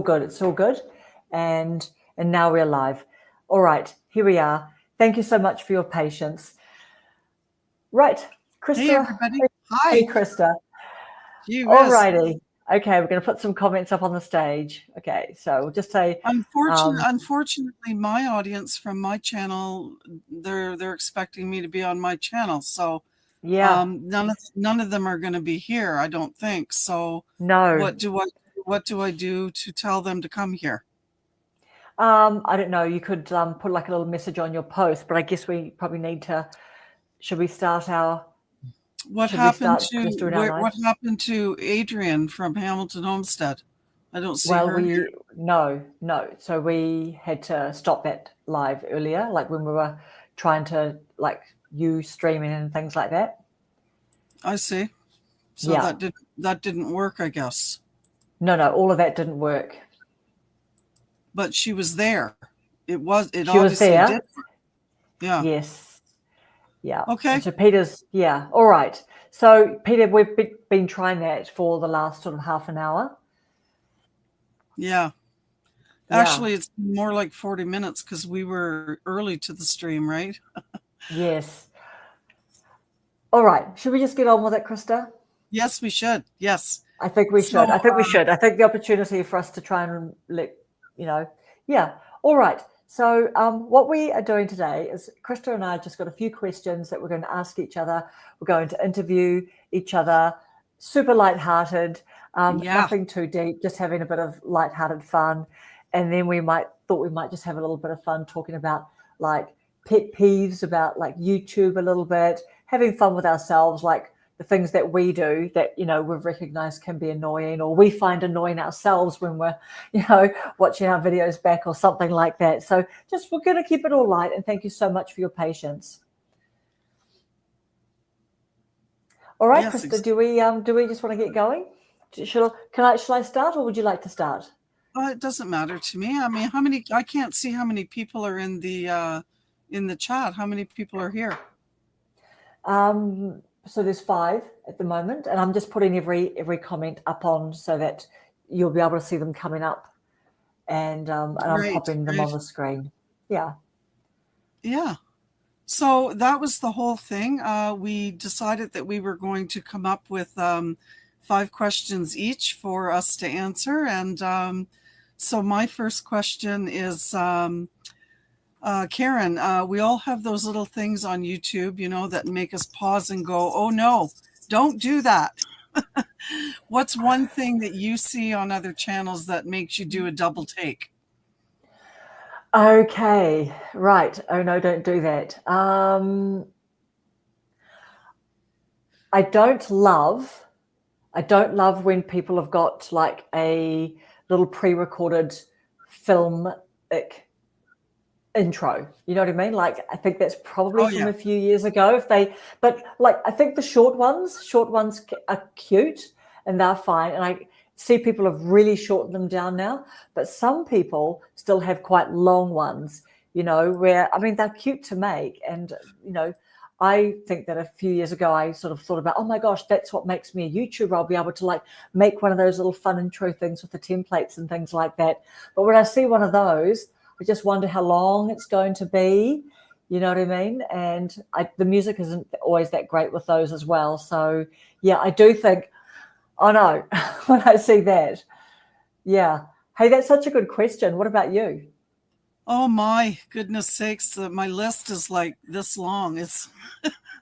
good. It's all good. And now we're live. All right, here we are. Thank you so much for your patience. Right, Krista. Hey, everybody. Hi. Hey, Krista. All righty. Okay, we're going to put some comments up on the stage. Okay, so we'll just say... Unfortunately, my audience from my channel, they're expecting me to be on my channel. So yeah, none of them are going to be here, I don't think. So no. What do I do to tell them to come here? I don't know. You could put like a little message on your post, but I guess we probably need to... Should we start our... What happened to Adrian from Hamilton Homestead? I don't see her here. No. So we had to stop that live earlier, like when we were trying to you streaming and things like that. I see. So yeah. that didn't work, I guess. No, all of that didn't work. But she was there. She was there. Did work. Yeah. Yes. Yeah. Okay. And so Peter's, all right. So Peter, we've been trying that for the last sort of half an hour. Yeah. Actually, it's more like 40 minutes because we were early to the stream, right? Yes. All right. Should we just get on with it, Krista? Yes, we should. Yes. I think we should. I think the opportunity for us to try and let, yeah. All right. So what we are doing today is Krista and I just got a few questions that we're going to ask each other. We're going to interview each other, super lighthearted, nothing too deep, just having a bit of lighthearted fun. And then we might just have a little bit of fun talking about like pet peeves, about like YouTube a little bit, having fun with ourselves, like the things that we do that, we've recognized can be annoying, or we find annoying ourselves when we're, watching our videos back or something like that. So we're going to keep it all light, and thank you so much for your patience. All right, yes, Krista, do we just want to get going? Shall I start, or would you like to start? It doesn't matter to me. I mean, I can't see how many people are in the chat. How many people are here? So there's 5 at the moment, and I'm just putting every comment up on so that you'll be able to see them coming up, and I'm popping them on the screen. Yeah. Yeah. So that was the whole thing. We decided that we were going to come up with 5 questions each for us to answer, and so my first question is. Karen, we all have those little things on YouTube, that make us pause and go, oh no, don't do that. What's one thing that you see on other channels that makes you do a double take? Okay, right. Oh no, don't do that. I don't love when people have got like a little pre-recorded film intro, you know what I mean? Like, I think that's probably from a few years ago. But like, I think the short ones are cute and they're fine. And I see people have really shortened them down now, but some people still have quite long ones, where, I mean, they're cute to make. And, I think that a few years ago, I sort of thought about, oh my gosh, that's what makes me a YouTuber. I'll be able to like make one of those little fun intro things with the templates and things like that. But when I see one of those, I just wonder how long it's going to be, you know what I mean? And the music isn't always that great with those as well. So, yeah, I do think, oh no, when I see that. Yeah. Hey, that's such a good question. What about you? Oh, my goodness sakes. My list is like this long. It's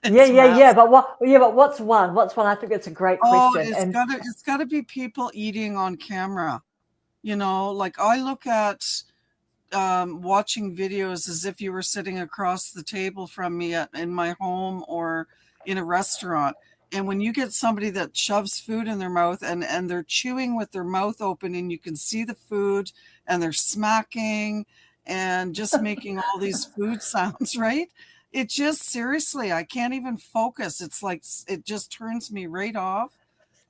yeah. But what's one? I think it's a great question. It's got to be people eating on camera. Like I look at watching videos as if you were sitting across the table from me in my home or in a restaurant. And when you get somebody that shoves food in their mouth and they're chewing with their mouth open and you can see the food and they're smacking and just making all these food sounds, right? It just, seriously, I can't even focus. It's like, it just turns me right off.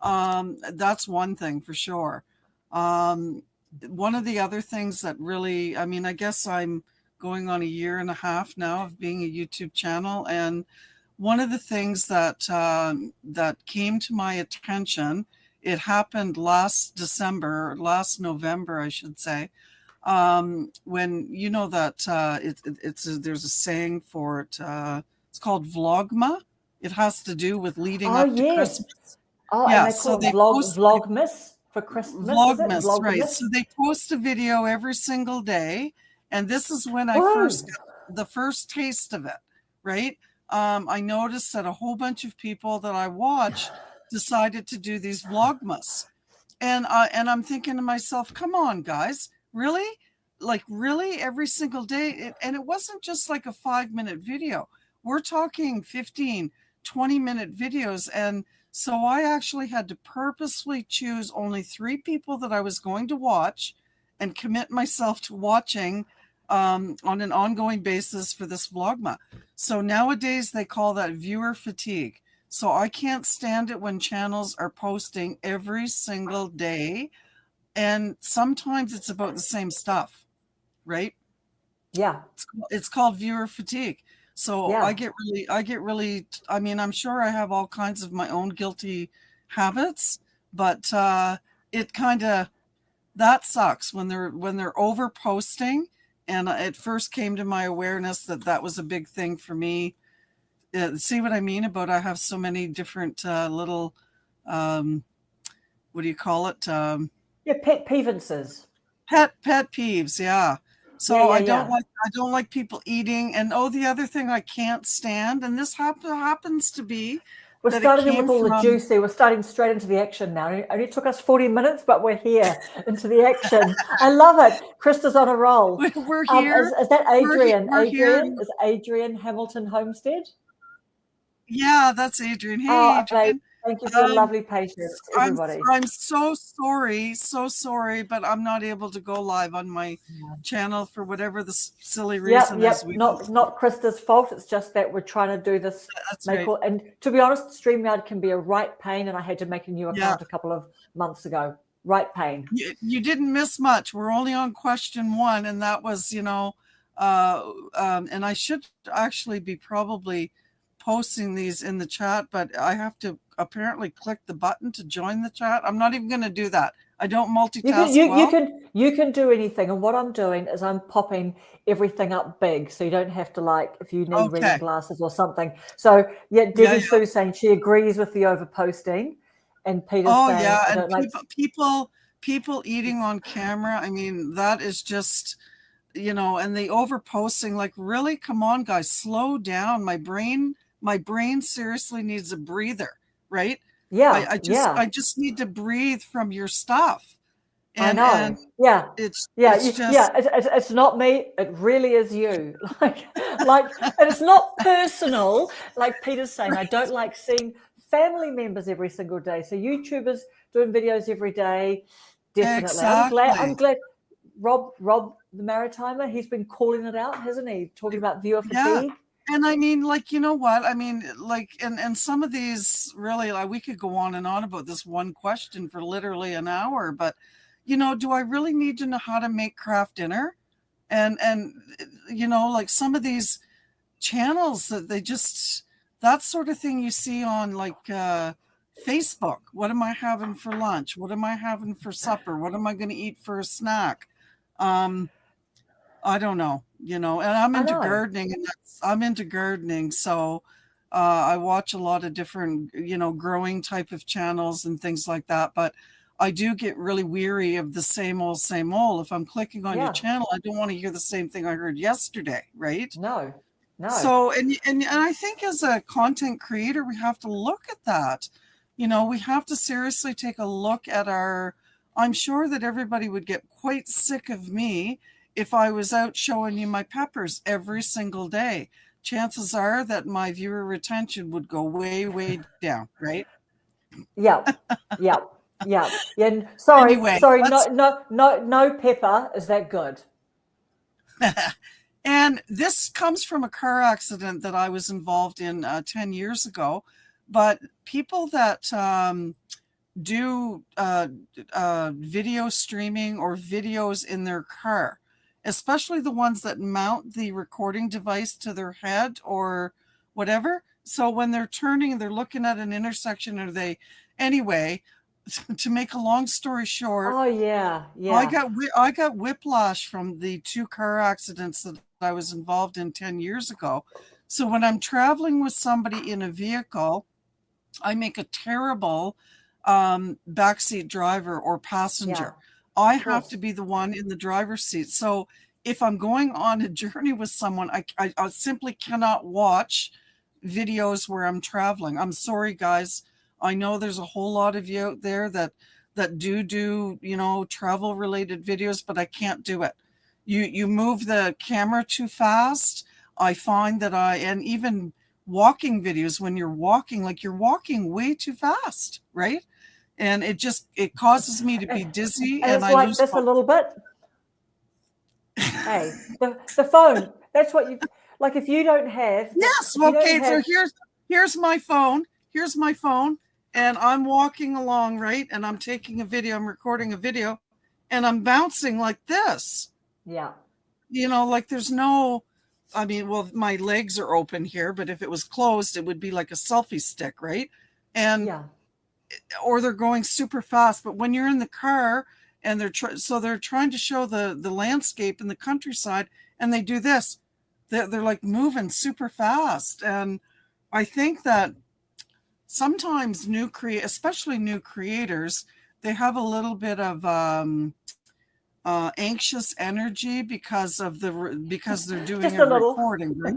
That's one thing for sure. One of the other things that really, I mean, I guess I'm going on 1.5 years now of being a YouTube channel. And one of the things that came to my attention It happened last November, I should say. When you know that there's a saying for it. It's called vlogma. It has to do with leading Oh, up to yes. Christmas. Oh, and Yeah, they so call it they post Vlogmas for Christmas, is it? Vlogmas, right? Vlogmas? So they post a video every single day, and this is when I Whoa. first got the first taste of it, right? I noticed that a whole bunch of people that I watch decided to do these Vlogmas, and I'm thinking to myself, come on, guys, really? Like really every single day? And it wasn't just like a 5-minute video. We're talking 15, 20-minute videos. And so I actually had to purposely choose only 3 people that I was going to watch and commit myself to watching on an ongoing basis for this Vlogma. So nowadays they call that viewer fatigue. So I can't stand it when channels are posting every single day, and sometimes it's about the same stuff, right? Yeah. It's called viewer fatigue. So Yeah. I get really, I mean, I'm sure I have all kinds of my own guilty habits, but it kind of, that sucks when they're over posting. And it first came to my awareness that was a big thing for me. See what I mean about I have so many different little, what do you call it? Yeah, pet peevances. Pet peeves, yeah. Yeah, So yeah, I don't yeah. like people eating. And the other thing I can't stand, and this happens to be We're that it starting in came with all the from. juicy. We're starting straight into the action now. It only took us 40 minutes, but we're here into the action. I love it. Krista's on a roll. We're here. Is that Adrian? We're here. Is Adrian Hamilton Homestead? Yeah, that's Adrian. Hey, Oh, Adrian. thank you for your lovely patience, I'm everybody. so sorry, but I'm not able to go live on my channel for whatever the silly reason is. Not Krista's fault. It's just that we're trying to do this. That's right. And to be honest, StreamYard can be a right pain, and I had to make a new account a couple of months ago. Right pain. You didn't miss much. We're only on question 1, and that was, and I should actually be probably posting these in the chat, but I have to apparently click the button to join the chat. I'm not even going to do that. I don't multitask you can do anything, and what I'm doing is I'm popping everything up big, so you don't have to if you need reading glasses or something. So Debbie Sue saying she agrees with the overposting, and Peter's saying I don't like people eating on camera. I mean, that is just, and the overposting. Really, come on, guys, slow down. My brain seriously needs a breather, right? Yeah, I just need to breathe from your stuff. And, I know. And it's not me. It really is you. And it's not personal. Like Peter's saying, I don't like seeing family members every single day. So YouTubers doing videos every day, definitely. Exactly. I'm glad. Rob, the Maritimer, he's been calling it out, hasn't he? Talking about viewer fatigue. And I mean, you know what? I mean, and some of these really, we could go on and on about this one question for literally an hour, but, do I really need to know how to make craft dinner? And some of these channels that they just, that sort of thing you see on Facebook. What am I having for lunch? What am I having for supper? What am I going to eat for a snack? I don't know, and I'm into gardening, so I watch a lot of different, growing type of channels and things like that. But I do get really weary of the same old. If I'm clicking on your channel, I don't want to hear the same thing I heard yesterday, right? No. So, and I think as a content creator, we have to look at that. We have to seriously take a look at I'm sure that everybody would get quite sick of me if I was out showing you my peppers every single day. Chances are that my viewer retention would go way, way down, right? Yeah. And sorry, Anyway, no pepper is that good. And this comes from a car accident that I was involved in 10 years ago. But people that do video streaming or videos in their car, especially the ones that mount the recording device to their head or whatever. So when they're turning, they're looking at an intersection, anyway, to make a long story short, Oh yeah, yeah, I got whiplash from the 2 car accidents that I was involved in 10 years ago. So when I'm traveling with somebody in a vehicle, I make a terrible backseat driver or yeah. passenger. I Of have to course. be the one in the driver's seat. So if I'm going on a journey with someone, I simply cannot watch videos where I'm traveling. I'm sorry, guys. I know there's a whole lot of you out there that do travel related videos, but I can't do it. You move the camera too fast. I find that and even walking videos, when you're walking, like you're walking way too fast, right? And it causes me to be dizzy And and it's I like lose this a little bit. Hey, the phone. That's what you like. If you don't have, Yes, if you don't okay, so have, here's my phone. Here's my phone, and I'm walking along, right? And I'm taking a video, I'm recording a video, and I'm bouncing like this. yeah, Like there's no, I mean, well, my legs are open here, but if it was closed, it would be like a selfie stick, right? And yeah, or they're going super fast. But when you're in the car and they're trying to show the landscape in the countryside, and they do this, they're like moving super fast. And I think that sometimes especially new creators, they have a little bit of anxious energy because they're doing just a a little. recording, right?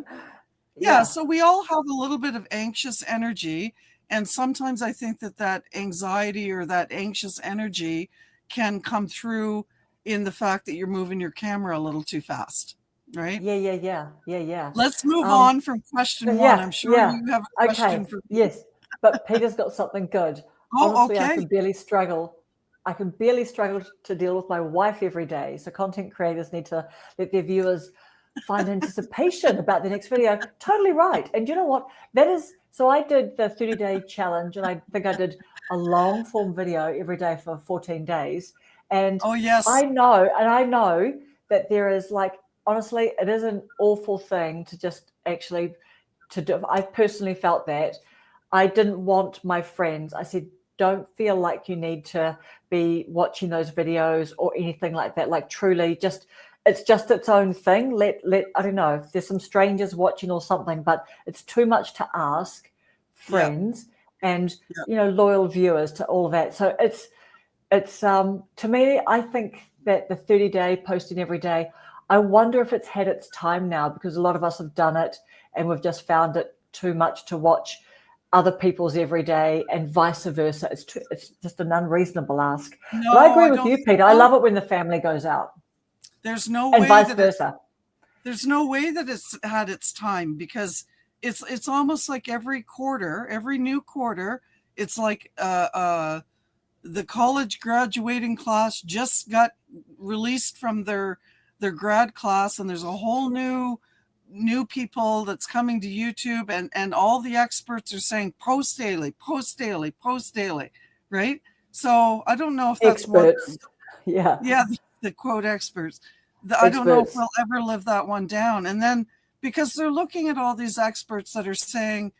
Yeah, Yeah, so we all have a little bit of anxious energy, and sometimes I think that anxiety or that anxious energy can come through in the fact that you're moving your camera a little too fast, right? yeah, yeah, yeah, yeah, yeah. Let's move Um, on from question but one. yeah, I'm sure yeah. you have a Okay, question for me. yes. But Peter's got something good. Oh, Honestly, okay. I can barely struggle to deal with my wife every day. So content creators need to let their viewers find anticipation about the next video. Totally right. And you know what? That is, so I did the 30-day challenge, and I think I did a long form video every day for 14 days. And Oh, yes. I know that there is like, honestly, it is an awful thing to just actually to do. I personally felt that I didn't want my friends. I said, don't feel like you need to be watching those videos or anything like that. Like truly just, it's just its own thing. I don't know if there's some strangers watching or something, but it's too much to ask Yeah. friends and, Yeah. loyal viewers to all of that. So it's to me, I think that the 30-day posting every day, I wonder if it's had its time now, because a lot of us have done it and we've just found it too much to watch other people's every day and vice versa. It's just an unreasonable ask. But I No, agree I with don't you, think Peter. I so. love it when the family goes out There's no and way vice that versa. there's no way that it's had its time, because it's almost like every quarter, every new quarter, it's like the college graduating class just got released from their grad class, and there's a whole new people that's coming to YouTube, and all the experts are saying post daily, post daily, post daily, right? So I don't know if that's one. Experts. Yeah. Yeah, the quote experts. I don't know if Experts. we'll ever live that one down. And then because they're looking at all these experts that are saying,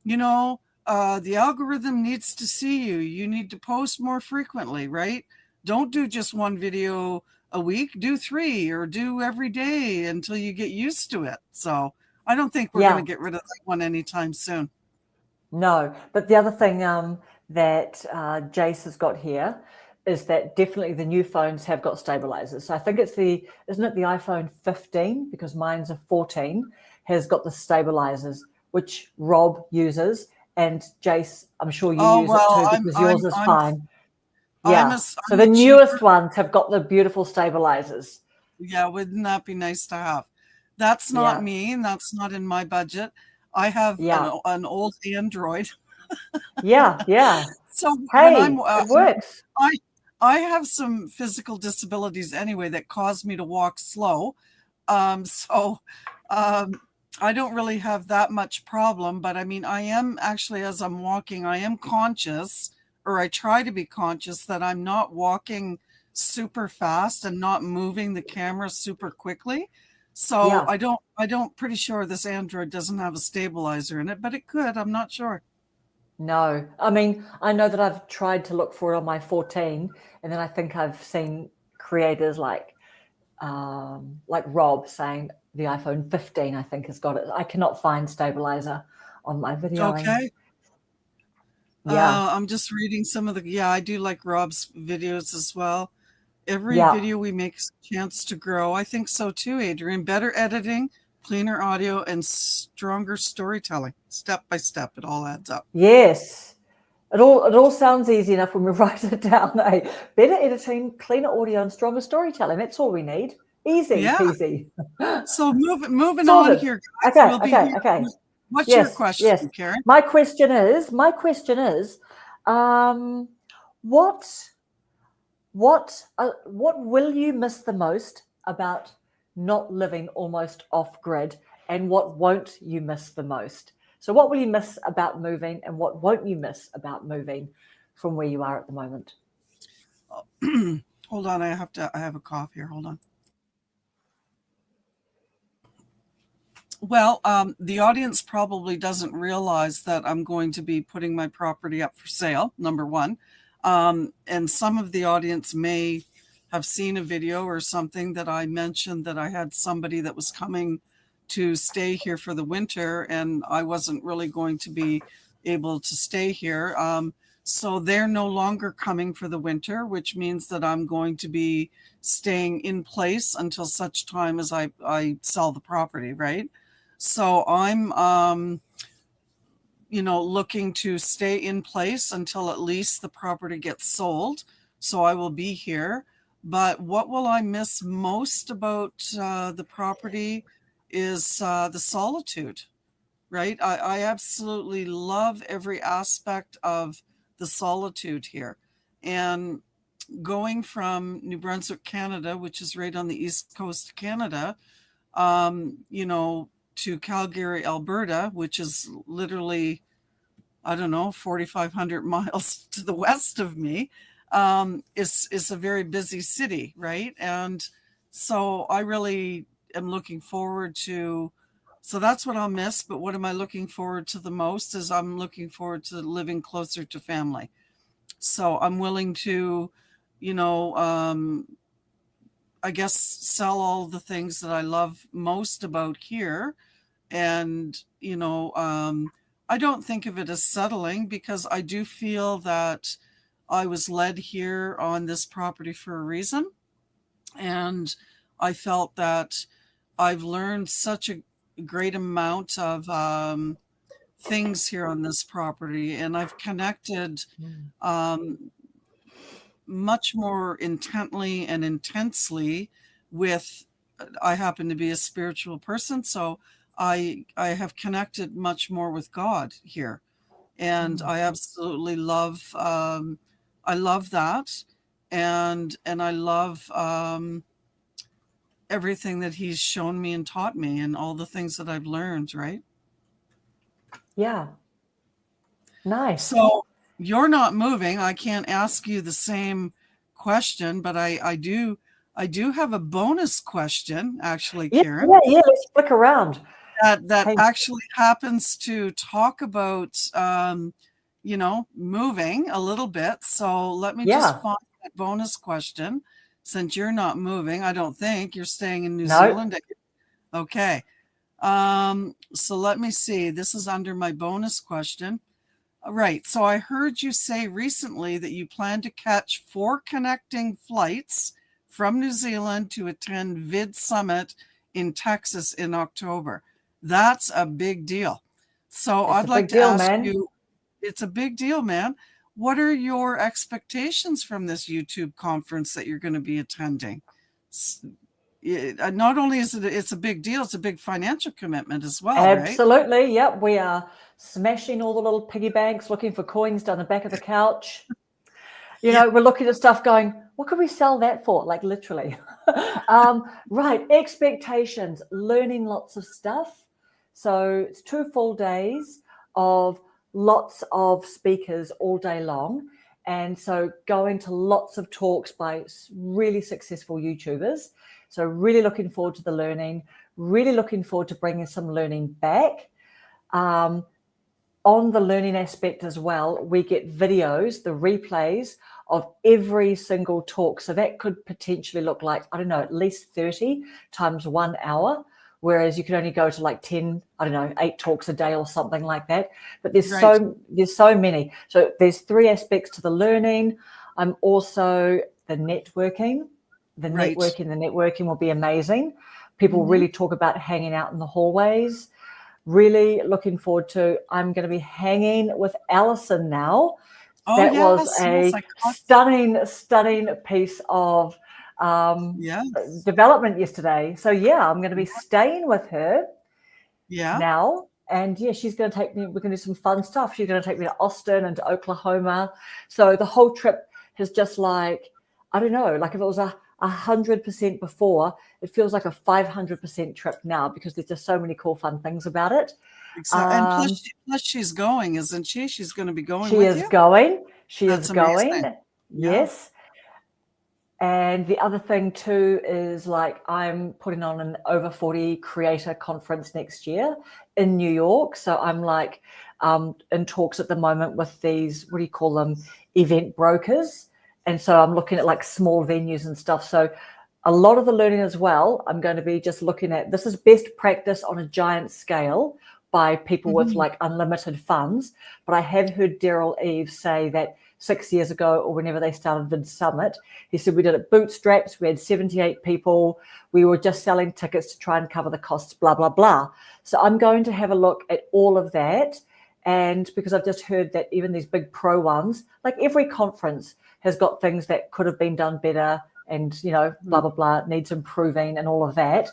the algorithm needs to see you. You need to post more frequently, right? Don't do just one video a week. Do 3 or do every day until you get used to it. So I don't think we're going to Yeah. get rid of that one anytime soon. No. But the other thing that Jace has got here is that definitely the new phones have got stabilizers. So I think isn't it the iPhone 15, because mine's a 14, has got the stabilizers, which Rob uses. And Jace, I'm sure you Oh, use it well, too, because yours is fine. Yeah. So I'm the a newest cheaper. ones have got the beautiful stabilizers. Yeah, wouldn't that be nice to have? That's not Yeah. me, and that's not in my budget. I have Yeah. an old Android. Yeah. Yeah. So when Hey, it works. I I have some physical disabilities anyway that cause me to walk slow. So um, I don't really have that much problem, but I mean, I am actually, as I'm walking, I am conscious, or I try to be conscious, that I'm not walking super fast and not moving the camera super quickly. So Yeah. I don't pretty sure this Android doesn't have a stabilizer in it, but it could, I'm not sure. No. I mean, I know that I've tried to look for it on my 14, and then I think I've seen creators like Rob saying the iPhone 15, I think, has got it. I cannot find stabilizer on my videoing. Okay. Yeah. I'm just reading some of I do like Rob's videos as well. Every Yeah. video we make is a chance to grow. I think so too, Adrian. Better editing, cleaner audio, and stronger storytelling. Step by step, it all adds up. Yes. It all sounds easy enough when we write it down. Eh? Better editing, cleaner audio, and stronger storytelling. That's all we need. Easy peasy. So moving on Sorted. here, guys. Okay. What's your question, Karen? My question is, what will you miss the most about not living almost off grid, and what won't you miss the most? So what will you miss about moving, and what won't you miss about moving from where you are at the moment? Hold on, I have a cough here. Hold on. Well, the audience probably doesn't realize that I'm going to be putting my property up for sale, number one. And some of the audience may have seen a video or something that I mentioned that I had somebody that was coming to stay here for the winter, and I wasn't really going to be able to stay here. So they're no longer coming for the winter, which means that I'm going to be staying in place until such time as I sell the property, right? So I'm, looking to stay in place until at least the property gets sold. So I will be here. But what will I miss most about the property is the solitude, right? I absolutely love every aspect of the solitude here. And going from New Brunswick, Canada, which is right on the east coast of Canada, to Calgary, Alberta, which is literally, 4,500 miles to the west of me, is a very busy city, right? And so I really am looking forward to, so that's what I'll miss. But what am I looking forward to the most is I'm looking forward to living closer to family. So I'm willing to, I guess, sell all the things that I love most about here. And, I don't think of it as settling, because I do feel that I was led here on this property for a reason. And I felt that I've learned such a great amount of things here on this property, and I've connected much more intently and intensely with, I happen to be a spiritual person, so I have connected much more with God here, and I absolutely love I love that, and I love everything that He's shown me and taught me, and all the things that I've learned, right? Yeah. Nice. So you're not moving. I can't ask you the same question, but I do have a bonus question, actually, Karen. Yeah. Let's flick around. That actually happens to talk about, moving a little bit. So let me just find that bonus question, since you're not moving. I don't think you're staying in New Zealand. Okay. So let me see. This is under my bonus question. Right. So I heard you say recently that you plan to catch 4 connecting flights from New Zealand to attend Vid Summit in Texas in October. That's a big deal. So I'd like to ask you, it's a big deal, man. What are your expectations from this YouTube conference that you're going to be attending? Not only is it's a big deal, it's a big financial commitment as well, Absolutely, right? Yep. We are smashing all the little piggy banks, looking for coins down the back of the couch. We're looking at stuff going, what could we sell that for? Like, literally. Right. Expectations, learning lots of stuff. So it's 2 full days of lots of speakers all day long. And so going to lots of talks by really successful YouTubers. So really looking forward to the learning, really looking forward to bringing some learning back. on the learning aspect as well, we get videos, the replays of every single talk. So that could potentially look like, I don't know, at least 30 times 1 hour, whereas you can only go to like 10, I don't know, 8 talks a day or something like that. But there's so many. So there's 3 aspects to the learning. I'm also the networking. The networking will be amazing. People really talk about hanging out in the hallways. Really looking forward to, I'm going to be hanging with Alison now. That was a stunning piece of development yesterday. So yeah, I'm going to be staying with her now. And yeah, she's going to take me, we're going to do some fun stuff. She's going to take me to Austin and to Oklahoma. So the whole trip has just like, I don't know, like if it was 100% before, it feels like a 500% trip now, because there's just so many cool, fun things about it. And plus she's going, isn't she? She's going to be going with you? She is going. Yes. And the other thing too is like I'm putting on an over 40 creator conference next year in New York. So I'm like in talks at the moment with these, what do you call them, event brokers. And so I'm looking at like small venues and stuff. So a lot of the learning as well, I'm going to be just looking at, this is best practice on a giant scale by people with like unlimited funds. But I have heard Daryl Eves say that 6 years ago, or whenever they started Vid Summit, he said we did it bootstraps. We had 78 people. We were just selling tickets to try and cover the costs, blah, blah, blah. So I'm going to have a look at all of that. And because I've just heard that even these big pro ones, like every conference has got things that could have been done better and, you know, blah, blah, blah, needs improving and all of that.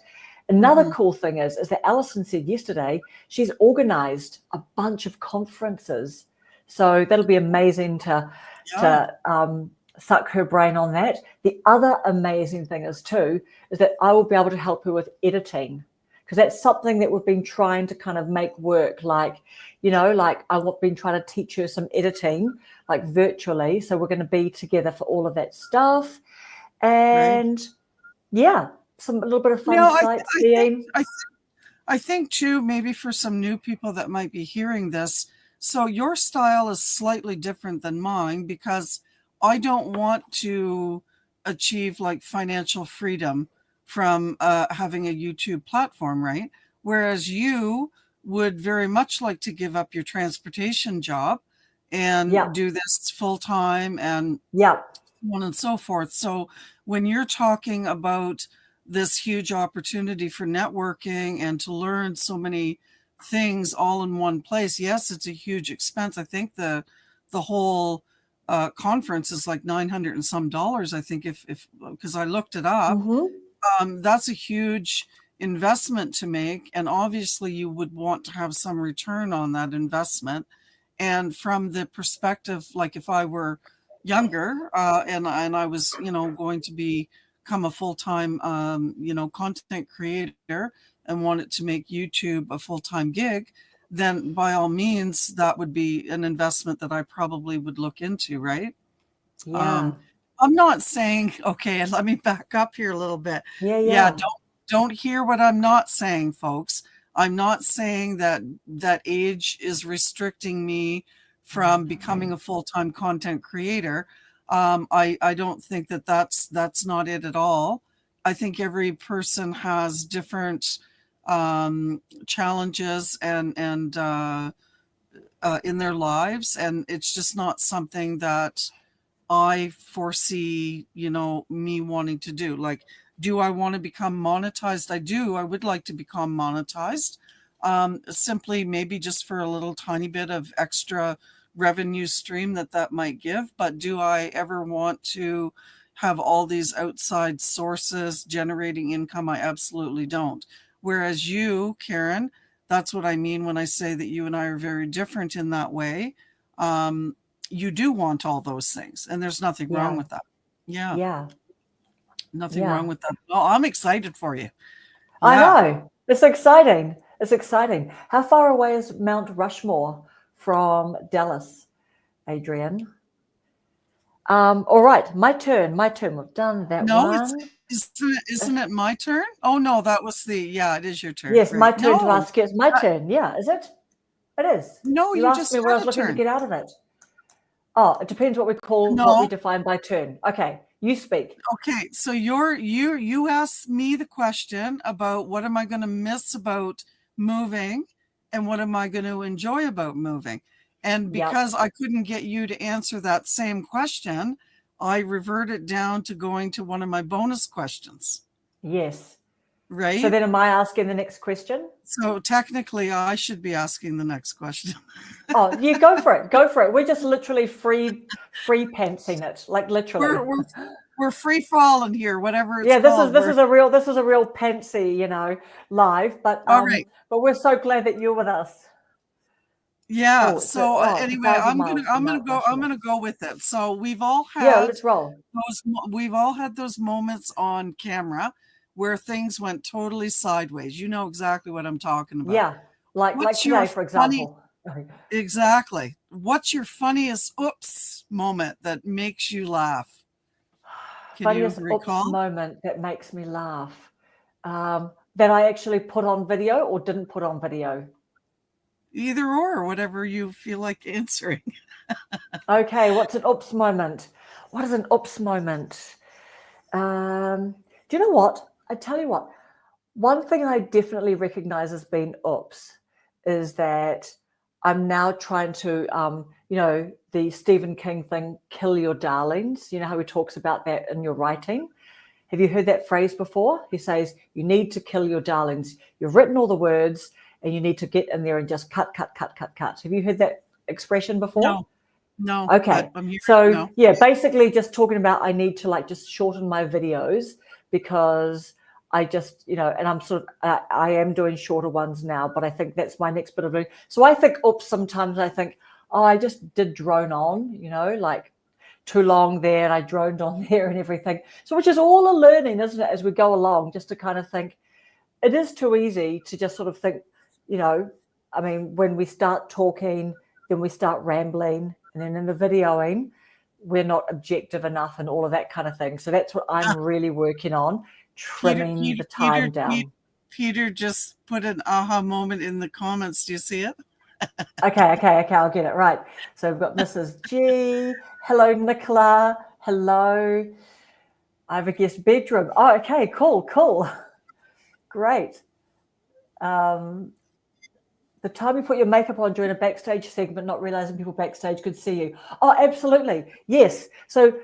Another cool thing is that Alison said yesterday, she's organized a bunch of conferences. So that'll be amazing to suck her brain on that. The other amazing thing is that I will be able to help her with editing, because that's something that we've been trying to kind of make work. Like, you know, like I've been trying to teach her some editing, like virtually. So we're going to be together for all of that stuff. And a little bit of fun sightseeing. I think too, maybe for some new people that might be hearing this, so your style is slightly different than mine, because I don't want to achieve like financial freedom from having a YouTube platform, right? Whereas you would very much like to give up your transportation job and do this full time and so on and so forth. So when you're talking about this huge opportunity for networking and to learn so many things all in one place, yes, it's a huge expense. I think the whole conference is like $900 and some, I think, if because I looked it up. That's a huge investment to make, and obviously you would want to have some return on that investment. And from the perspective, like if I were younger and I was, you know, going to become a full-time content creator and wanted to make YouTube a full-time gig, then by all means, that would be an investment that I probably would look into, right? Yeah. I'm not saying, okay, let me back up here a little bit. Don't hear what I'm not saying, folks. I'm not saying that age is restricting me from becoming a full-time content creator. I don't think that's not it at all. I think every person has different challenges and in their lives, and it's just not something that I foresee, you know, me wanting to do. Like, do I want to become monetized? I do. I would like to become monetized, simply maybe just for a little tiny bit of extra revenue stream that might give. But do I ever want to have all these outside sources generating income? I absolutely don't. Whereas you, Karen, that's what I mean when I say that you and I are very different in that way. You do want all those things, and there's nothing wrong with that. Nothing wrong with that. Well, I'm excited for you. I know. It's exciting. It's exciting. How far away is Mount Rushmore from Dallas, Adrian? All right, my turn. We've done that one. Isn't it my turn? Oh no, that was it is your turn. Yes, right. My turn to ask you. It's my turn. Yeah, is it? It is. No, You you asked just me what I was had a looking to turn. get out of it. Oh, it depends what we No. define by turn. Okay, you speak. Okay, so you asked me the question about what am I going to miss about moving and what am I going to enjoy about moving? And because I couldn't get you to answer that same question, I reverted down to going to one of my bonus questions. Yes. Right? So then am I asking the next question? So technically I should be asking the next question. Oh, you go for it. Go for it. We're just literally free pantsing it, like literally. We're free falling here, whatever it's called. This is a real pantsy, live. But all right. But we're so glad that you're with us. Yeah. Anyway, I'm gonna go with it. So we've all had let's roll. We've all had those moments on camera where things went totally sideways. You know exactly what I'm talking about. Yeah, like today, for example. Exactly. What's your funniest oops moment that makes you laugh? Funniest oops moment that makes me laugh. That I actually put on video or didn't put on video? Either or, whatever you feel like answering. Okay, what's an oops moment? What is an oops moment? Do you know what? I tell you what, one thing I definitely recognize as being oops is that I'm now trying to, the Stephen King thing, kill your darlings. You know how he talks about that in your writing? Have you heard that phrase before? He says, you need to kill your darlings. You've written all the words and you need to get in there and just cut. Have you heard that expression before? No. Okay. So basically just talking about I need to just shorten my videos because I just, and I'm I am doing shorter ones now, but I think that's my next bit of learning. So I think, oops, sometimes I think, oh, I just did drone on, too long there and I droned on there and everything. So which is all a learning, isn't it, as we go along, just to kind of think it is too easy to just sort of think, when we start talking, then we start rambling, and then in the videoing, we're not objective enough and all of that kind of thing. So that's what I'm really working on, trimming the time down. Peter just put an aha moment in the comments. Do you see it? Okay, I'll get it right. So we've got Mrs. G. Hello, Nicola. Hello. I have a guest bedroom. Oh, okay, cool. Great. The time you put your makeup on during a backstage segment, not realizing people backstage could see you. Oh, absolutely. Yes. So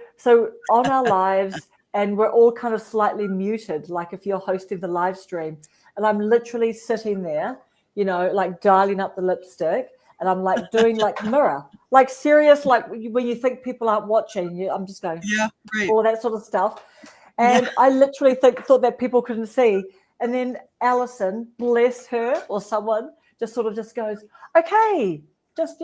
on our lives, and we're all kind of slightly muted, like if you're hosting the live stream, and I'm literally sitting there, dialing up the lipstick, and I'm doing mirror, serious, when you think people aren't watching you, I'm just going, all that sort of stuff. And I literally thought that people couldn't see. And then Alison, bless her, or someone, just goes, okay, just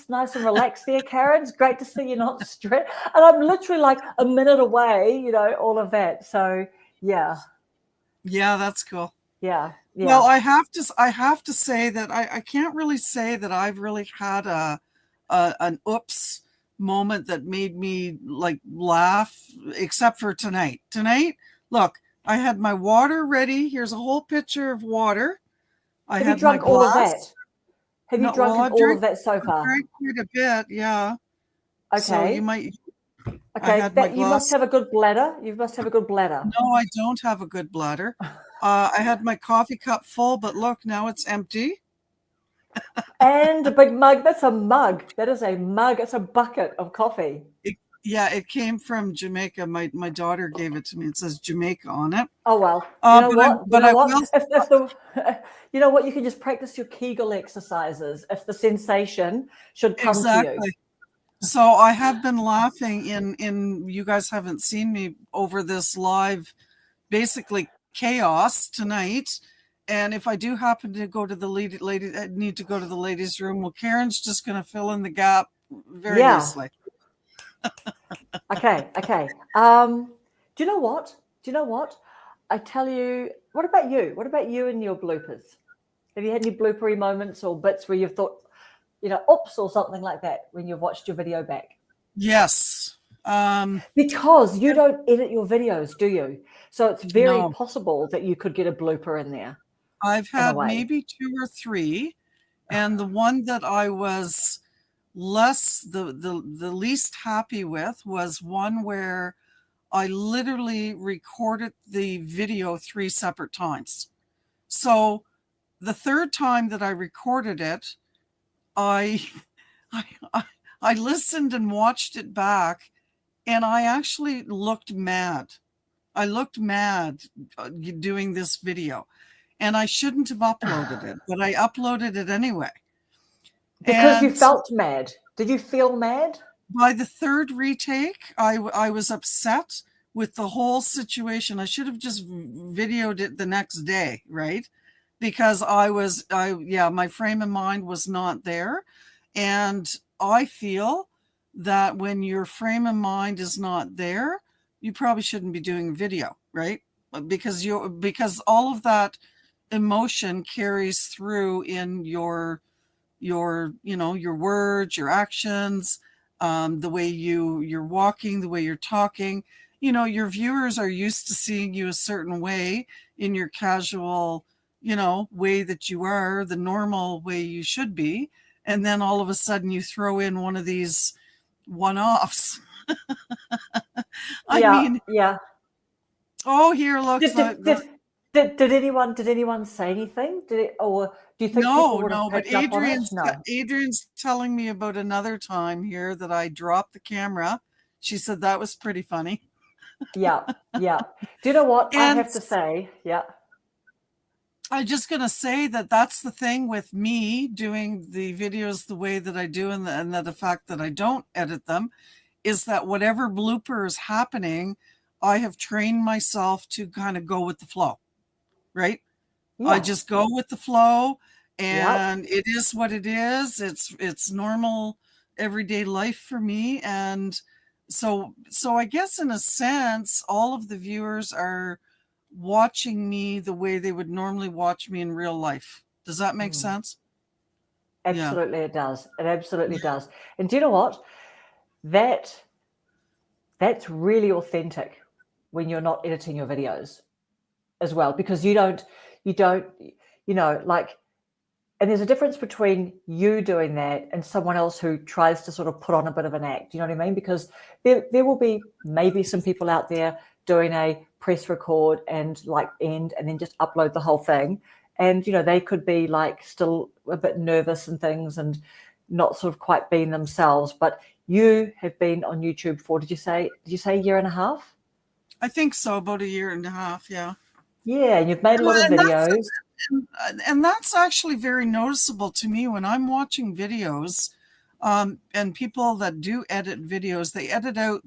nice and relaxed there, Karen. It's great to see you're not stressed. And I'm literally a minute away, all of that. So, yeah. Yeah, that's cool. Yeah. Well, I have to say that I can't really say that I've really had an oops moment that made me laugh, except for tonight. Tonight, look, I had my water ready. Here's a whole pitcher of water. Have you drunk all of that? Have you drunk all of that so far? I've drank quite a bit, yeah. Okay. So you might. Okay, you must have a good bladder. You must have a good bladder. No, I don't have a good bladder. I had my coffee cup full, but look, now it's empty. And a big mug. That's a mug. That is a mug. It's a bucket of coffee. It came from Jamaica. My daughter gave it to me. It says Jamaica on it. Oh, well. You know what? You can just practice your Kegel exercises if the sensation should come to you. So I have been laughing in you guys haven't seen me over this live, basically chaos tonight. And if I do happen to go to the need to go to the ladies' room, well, Karen's just going to fill in the gap very nicely. Okay. Do you know what? I tell you, what about you? What about you and your bloopers? Have you had any bloopery moments or bits where you've thought, oops, or something like that when you've watched your video back? Yes. Because you don't edit your videos, do you? So it's very possible that you could get a blooper in there. I've had maybe 2 or 3. And the one that I was the least happy with was one where I literally recorded the video 3 separate times. So the third time that I recorded it, I I, I listened and watched it back, and I actually looked mad. I looked mad doing this video, and I shouldn't have uploaded it, but I uploaded it anyway. Because you And felt mad. Did you feel mad? by the third retake, I was upset with the whole situation. I should have just videoed it the next day, right? Because my frame of mind was not there. And I feel that when your frame of mind is not there, you probably shouldn't be doing video, right? Because all of that emotion carries through in your words, your actions, the way you're walking, the way you're talking. Your viewers are used to seeing you a certain way in your casual, way that you are, the normal way you should be. And then all of a sudden you throw in one of these one-offs. I mean, yeah. Oh, here, look. Did anyone say anything? Or do you think people would have But picked up on it? No. Adrian's telling me about another time here that I dropped the camera. She said that was pretty funny. Yeah. Do you know what I have to say? Yeah. I'm just going to say that that's the thing with me doing the videos the way that I do, and the fact that I don't edit them is that whatever blooper is happening, I have trained myself to kind of go with the flow, right? Yeah. I just go with the flow, and it is what it is. It's normal everyday life for me. And so I guess in a sense, all of the viewers are watching me the way they would normally watch me in real life. Does that make sense? Absolutely, it does. It absolutely does. And do you know what? That's really authentic when you're not editing your videos as well, because you don't, like, and there's a difference between you doing that and someone else who tries to sort of put on a bit of an act. You know what I mean? Because there will be maybe some people out there doing a press record and like end and then just upload the whole thing. And, they could be like still a bit nervous and things and not sort of quite being themselves. But you have been on YouTube for, did you say a year and a half? I think so, about a year and a half, yeah. Yeah, and you've made a lot of videos. And that's actually very noticeable to me when I'm watching videos, and people that do edit videos, they edit out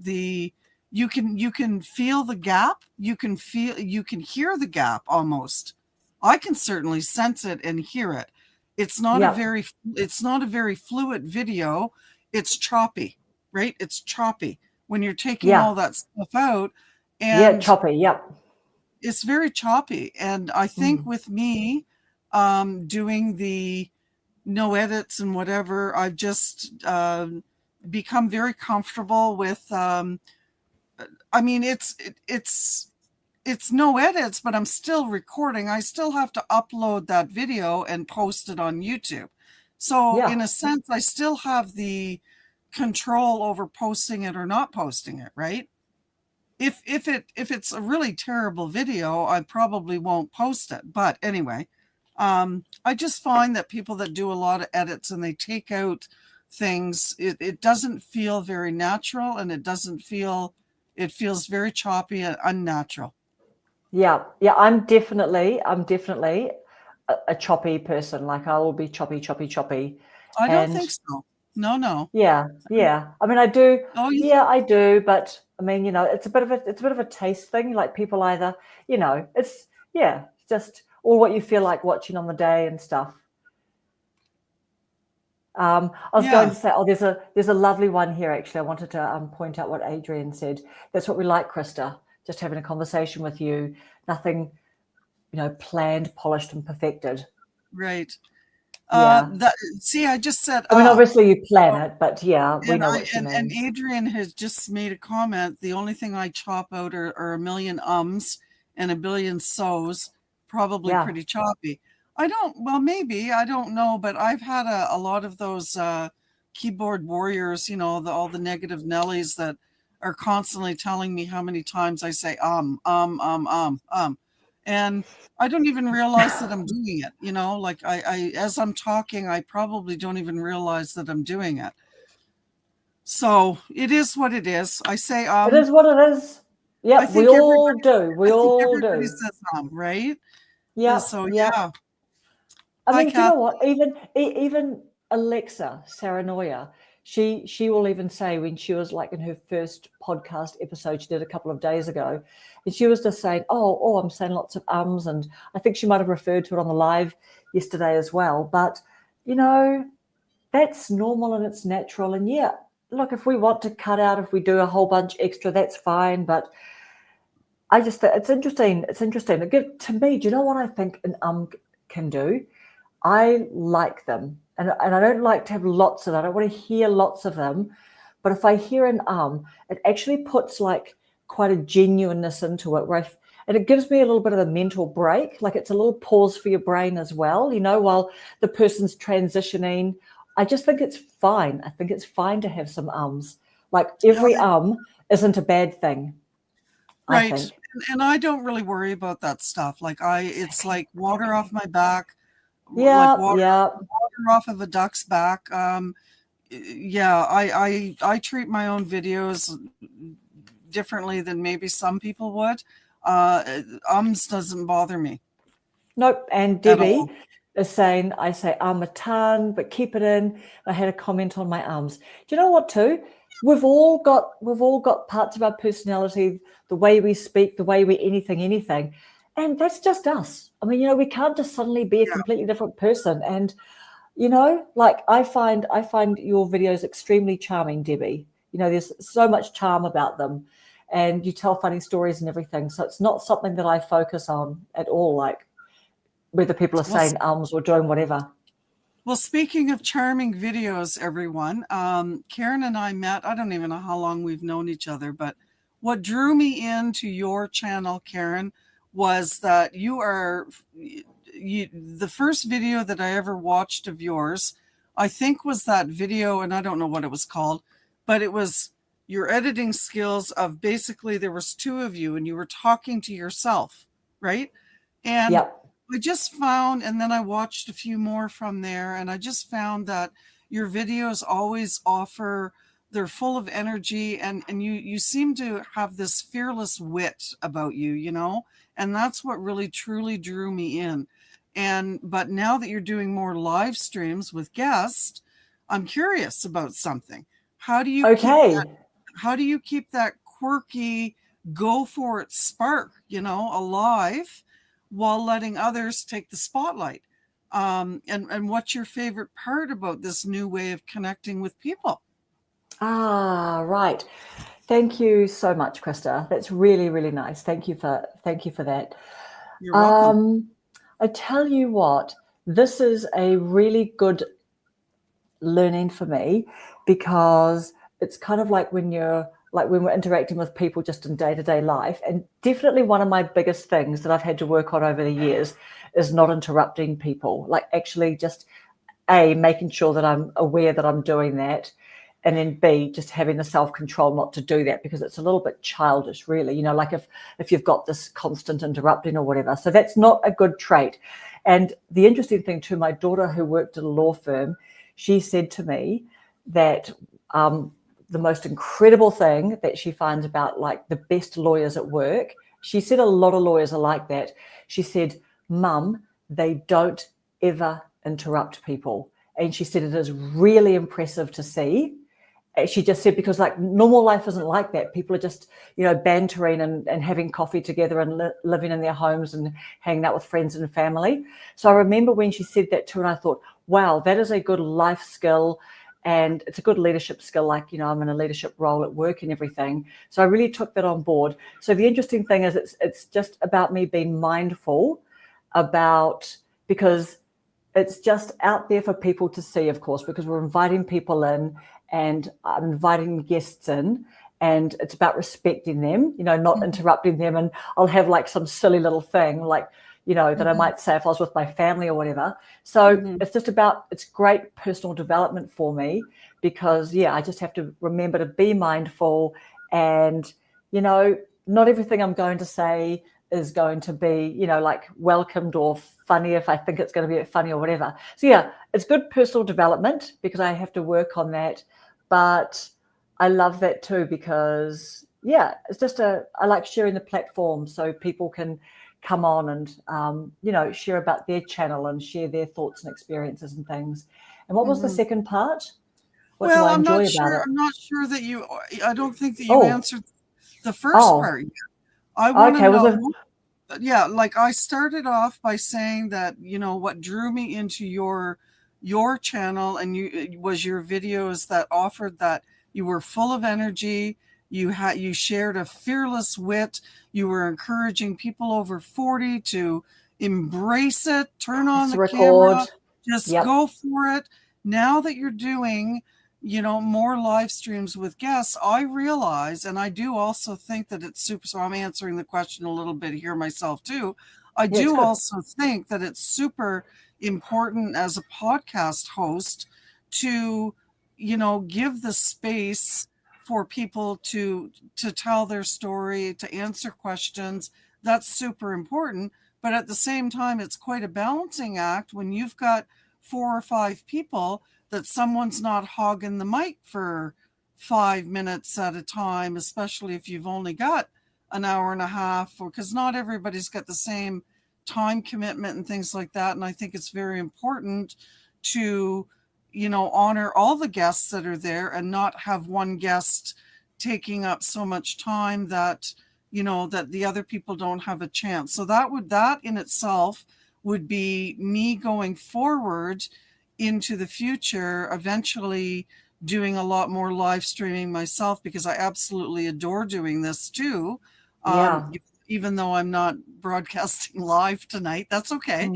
you can feel the gap. You can hear the gap almost. I can certainly sense it and hear it. It's not a very fluid video. It's choppy, right? It's choppy when you're taking all that stuff out. And choppy. Yep. It's very choppy. And I think with me doing the no edits and whatever, I've just become very comfortable with, it's no edits, but I'm still recording. I still have to upload that video and post it on YouTube. So in a sense, I still have the control over posting it or not posting it, right? If it's a really terrible video, I probably won't post it. But anyway, I just find that people that do a lot of edits and they take out things, it doesn't feel very natural, and it feels very choppy and unnatural. Yeah. I'm definitely a choppy person. Like I will be choppy. I don't think so. No. Yeah. I mean, I do. Oh, yeah, I do. But I mean, it's a bit of a taste thing. Like people either, it's just all what you feel like watching on the day and stuff. I was going to say, there's a lovely one here. Actually, I wanted to point out what Adrian said. That's what we like, Krista. Just having a conversation with you. Nothing, planned, polished, and perfected. Right. I just said. I mean, obviously you plan it, but we know what you mean. And Adrian has just made a comment. The only thing I chop out are a million ums and a billion so's. Probably pretty choppy. Maybe, I don't know, but I've had a lot of those keyboard warriors, you know, all the negative Nellies that are constantly telling me how many times I say, and I don't even realize that I'm doing it, you know, like I as I'm talking, I probably don't even realize that I'm doing it. So it is what it is. I say, It is what it is. Yep, we all do. We all everybody do. says, right? Yeah, So, yeah. yeah. I Hi, mean, do you Kath. know what? Even Alexa Saranoia, she will even say when she was like in her first podcast episode she did a couple of days ago, and she was just saying, "Oh, I'm saying lots of ums," and I think she might have referred to it on the live yesterday as well. But you know, that's normal and it's natural. And yeah, look, if we want to cut out, if we do a whole bunch extra, that's fine. But I just think it's interesting. It's interesting. To me, do you know what I think an can do? I like them, and I don't like to have lots of them. I don't want to hear lots of them, but if I hear an it actually puts like quite a genuineness into it, and it gives me a little bit of a mental break. Like it's a little pause for your brain as well, you know, while the person's transitioning. I just think it's fine. I think it's fine to have some ums. Like every isn't a bad thing, I Right. think. And I don't really worry about that stuff. Like it's like water off my back, like Yeah, water yeah. off of a duck's back. Yeah, I treat my own videos differently than maybe some people would. Ums doesn't bother me Nope. And at all. Debbie is saying, I say a ton, but keep it in. I had a comment on my arms. Do you know what too? We've all got parts of our personality, the way we speak, the way we anything. And that's just us. I mean, you know, we can't just suddenly be a Yeah. completely different person. And, you know, like I find your videos extremely charming, Debbie. You know, there's so much charm about them. And you tell funny stories and everything. So it's not something that I focus on at all. Like whether people are Well, saying ums or doing whatever. Well, speaking of charming videos, everyone, Karen and I met. I don't even know how long we've known each other, but what drew me into your channel, Karen, was that the first video that I ever watched of yours, I think was that video, and I don't know what it was called, but it was your editing skills of basically there was two of you and you were talking to yourself, right? And Yep. I just found, and then I watched a few more from there, and I just found that your videos always they're full of energy, and you seem to have this fearless wit about you, you know, and that's what really truly drew me in. But now that you're doing more live streams with guests, I'm curious about something. How do you Okay. keep that quirky, go for it spark, you know, alive while letting others take the spotlight? And what's your favorite part about this new way of connecting with people? Right. Thank you so much, Krista. That's really, really nice. Thank you for that. You're welcome. I tell you what, this is a really good learning for me because it's kind of like when we're interacting with people just in day-to-day life. And definitely one of my biggest things that I've had to work on over the years is not interrupting people, like actually just making sure that I'm aware that I'm doing that, and then B, just having the self-control not to do that, because it's a little bit childish, really, you know, like if you've got this constant interrupting or whatever. So that's not a good trait. And the interesting thing too, my daughter, who worked at a law firm, she said to me that the most incredible thing that she finds about like the best lawyers at work, she said a lot of lawyers are like that. She said, Mum, they don't ever interrupt people. And she said it is really impressive to see. She just said, because like normal life isn't like that. People are just, you know, bantering and having coffee together and living in their homes and hanging out with friends and family. So I remember when she said that too, and I thought, wow, that is a good life skill. And it's a good leadership skill. Like, you know, I'm in a leadership role at work and everything. So I really took that on board. So the interesting thing is it's just about me being mindful because it's just out there for people to see, of course, because we're inviting people in and I'm inviting guests in. and it's about respecting them, not interrupting them. And I'll have like some silly little thing like, that I might say if I was with my family or whatever. So it's great personal development for me because, I just have to remember to be mindful and, not everything I'm going to say is going to be, like welcomed or funny if I think it's going to be funny or whatever. So it's good personal development because I have to work on that. But I love that too because, it's just I like sharing the platform so people can come on and, share about their channel and share their thoughts and experiences and things. And what was the second part? What do I enjoy about it? I'm not sure that I don't think that you answered the first part yet. I want to know. Like I started off by saying that, what drew me into your channel and it was your videos that offered that you were full of energy. You shared a fearless wit. You were encouraging people over 40 to embrace it, turn on the camera, just go for it. Now that you're doing, more live streams with guests, I realize, and I do also think that it's super, so I'm answering the question a little bit here myself too. I do also think that it's super important as a podcast host to, give the space for people to tell their story, to answer questions. That's super important. But at the same time, it's quite a balancing act when you've got 4 or 5 people that someone's not hogging the mic for 5 minutes at a time, especially if you've only got an hour and a half, because not everybody's got the same time commitment and things like that. And I think it's very important to, honor all the guests that are there and not have one guest taking up so much time that, that the other people don't have a chance. So that in itself would be me going forward into the future, eventually doing a lot more live streaming myself, because I absolutely adore doing this too. Even though I'm not broadcasting live tonight, that's okay.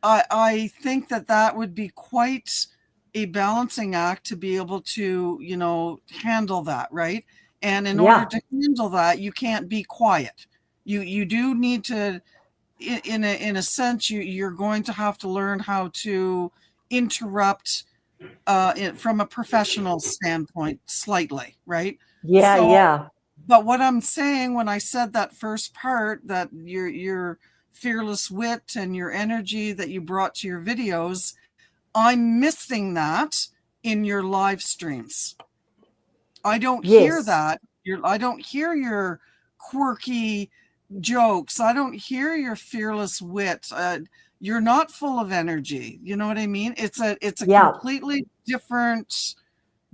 I think that would be quite a balancing act to be able to, handle that, right? And in order to handle that, you can't be quiet. You do need to, in a sense, you're going to have to learn how to interrupt from a professional standpoint slightly, right? But what I'm saying when I said that first part, that your fearless wit and your energy that you brought to your videos, I'm missing that in your live streams. I don't hear that. I don't hear your quirky jokes. I don't hear your fearless wit. You're not full of energy. You know what I mean? It's a completely different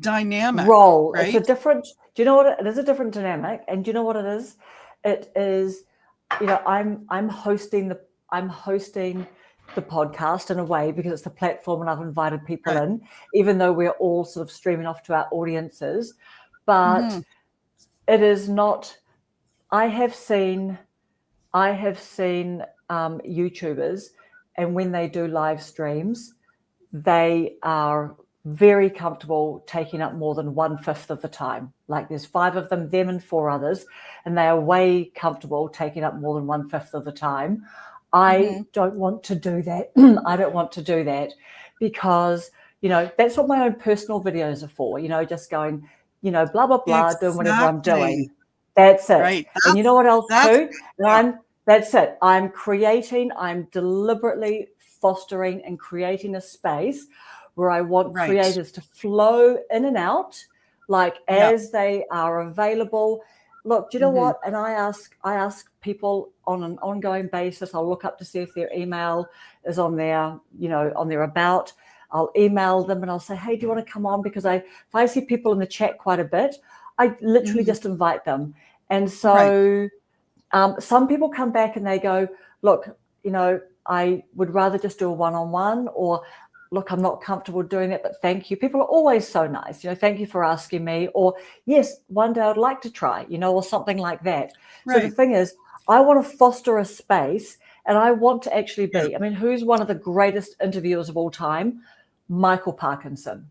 dynamic role. Right? It's a different. Do you know what it is? A different dynamic, and do you know what it is? It is, I'm hosting the podcast in a way because it's the platform and I've invited people in, even though we're all sort of streaming off to our audiences. But it is not. I have seen YouTubers, and when they do live streams, they are very comfortable taking up more than 1/5 of the time. Like there's 5 of them and 4 others, and they are way comfortable taking up more than 1/5 of the time. I don't want to do that. I don't want to do that because, that's what my own personal videos are for, just going, blah, blah, blah, doing whatever I'm doing. That's it. Right. And you know what else too? That's it. I'm deliberately fostering and creating a space where I want creators to flow in and out, like as they are available. Look, do you know what? And I ask people on an ongoing basis. I'll look up to see if their email is on their, on their about. I'll email them and I'll say, hey, do you want to come on? Because if I see people in the chat quite a bit, I literally just invite them. And so some people come back and they go, look, I would rather just do a one-on-one, or look, I'm not comfortable doing it, but thank you. People are always so nice, thank you for asking me, or yes, one day I'd like to try, or something like that. So the thing is, I want to foster a space and I want to actually be, who's one of the greatest interviewers of all time? Michael Parkinson,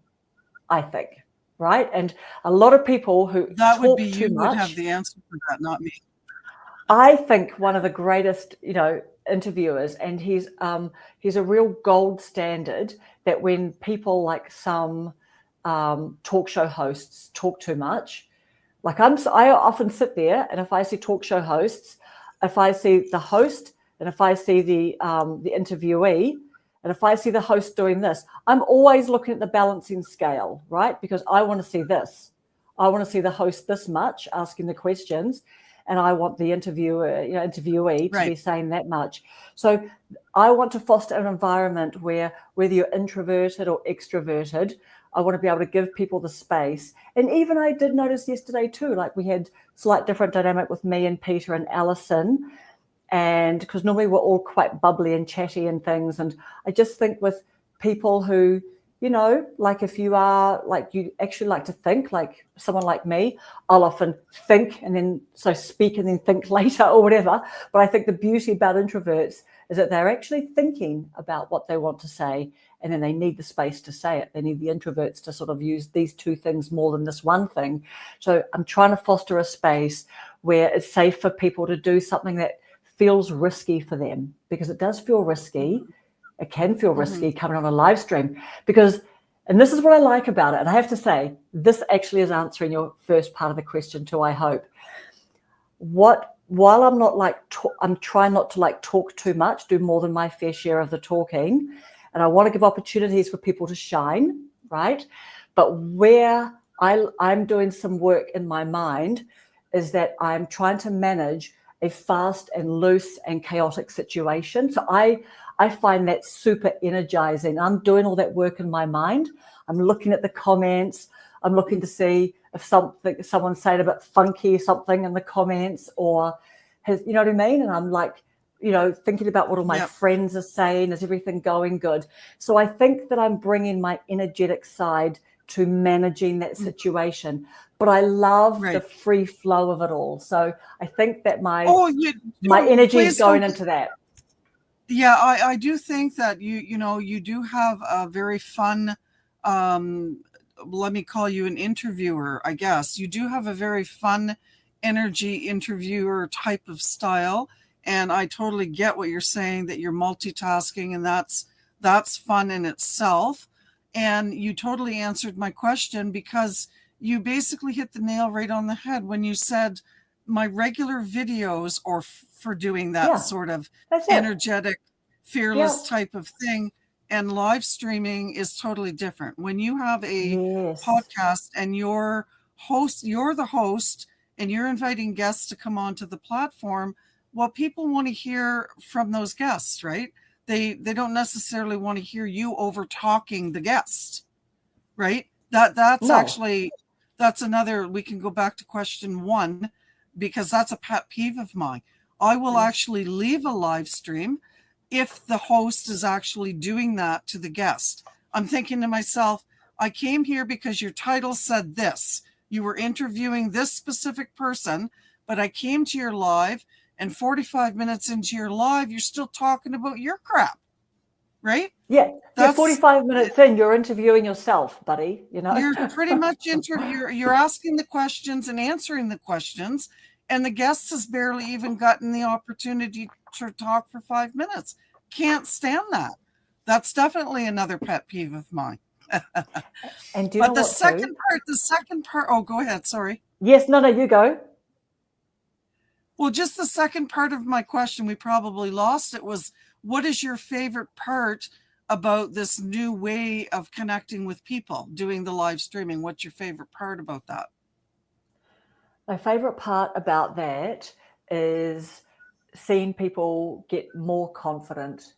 I think. right? And a lot of people who That would talk be too you would have much. the answer for that, not me. I think one of the greatest, interviewers, and he's a real gold standard, that when people like some talk show hosts talk too much, like I often sit there, and if I see talk show hosts, if I see the host, and if I see the interviewee, and if I see the host doing this, I'm always looking at the balancing scale, right? Because I want to see this. I want to see the host this much asking the questions, and I want the interviewee to be saying that much. So I want to foster an environment where, whether you're introverted or extroverted, I want to be able to give people the space. And even I did notice yesterday too, like we had slight different dynamic with me and Peter and Alison, and because normally we're all quite bubbly and chatty and things. And I just think with people who, like if you are like, you actually like to think, like someone like me, I'll often think and then speak and then think later or whatever. But I think the beauty about introverts is that they're actually thinking about what they want to say, and then they need the space to say it. They need the introverts to sort of use these two things more than this one thing. So I'm trying to foster a space where it's safe for people to do something that feels risky for them, because it does feel risky. It can feel risky coming on a live stream, because, and this is what I like about it, and I have to say, this actually is answering your first part of the question too, I hope. While I'm not like, I'm trying not to like talk too much, do more than my fair share of the talking, and I want to give opportunities for people to shine, right? But where I'm doing some work in my mind is that I'm trying to manage a fast and loose and chaotic situation. So I find that super energizing. I'm doing all that work in my mind. I'm looking at the comments. I'm looking to see if someone's saying a bit funky something in the comments, or you know what I mean? And I'm like, thinking about what all my friends are saying. Is everything going good? So I think that I'm bringing my energetic side to managing that situation. But I love the free flow of it all. So I think that my energy is going into that. Yeah, I do think that you do have a very fun, let me call you an interviewer, I guess. You do have a very fun energy interviewer type of style. And I totally get what you're saying, that you're multitasking, and that's fun in itself. And you totally answered my question, because you basically hit the nail right on the head when you said my regular videos are for doing that sort of energetic, fearless type of thing. And live streaming is totally different. When you have a podcast and you're the host, and you're inviting guests to come onto the platform, well, people want to hear from those guests, right? They don't necessarily want to hear you over talking the guest, right? That's another, we can go back to question 1, because that's a pet peeve of mine. I will actually leave a live stream if the host is actually doing that to the guest. I'm thinking to myself, I came here because your title said this. You were interviewing this specific person, but I came to your live, and 45 minutes into your live, you're still talking about your crap, right? Yeah, 45 minutes in, you're interviewing yourself, buddy. You're pretty much you're asking the questions and answering the questions, and the guest has barely even gotten the opportunity to talk for 5 minutes. Can't stand that. That's definitely another pet peeve of mine. And do you know the second part, oh, go ahead, sorry. Yes, no, you go. Well, just the second part of my question, we probably lost it, was what is your favorite part about this new way of connecting with people, doing the live streaming? What's your favorite part about that? My favorite part about that is seeing people get more confident,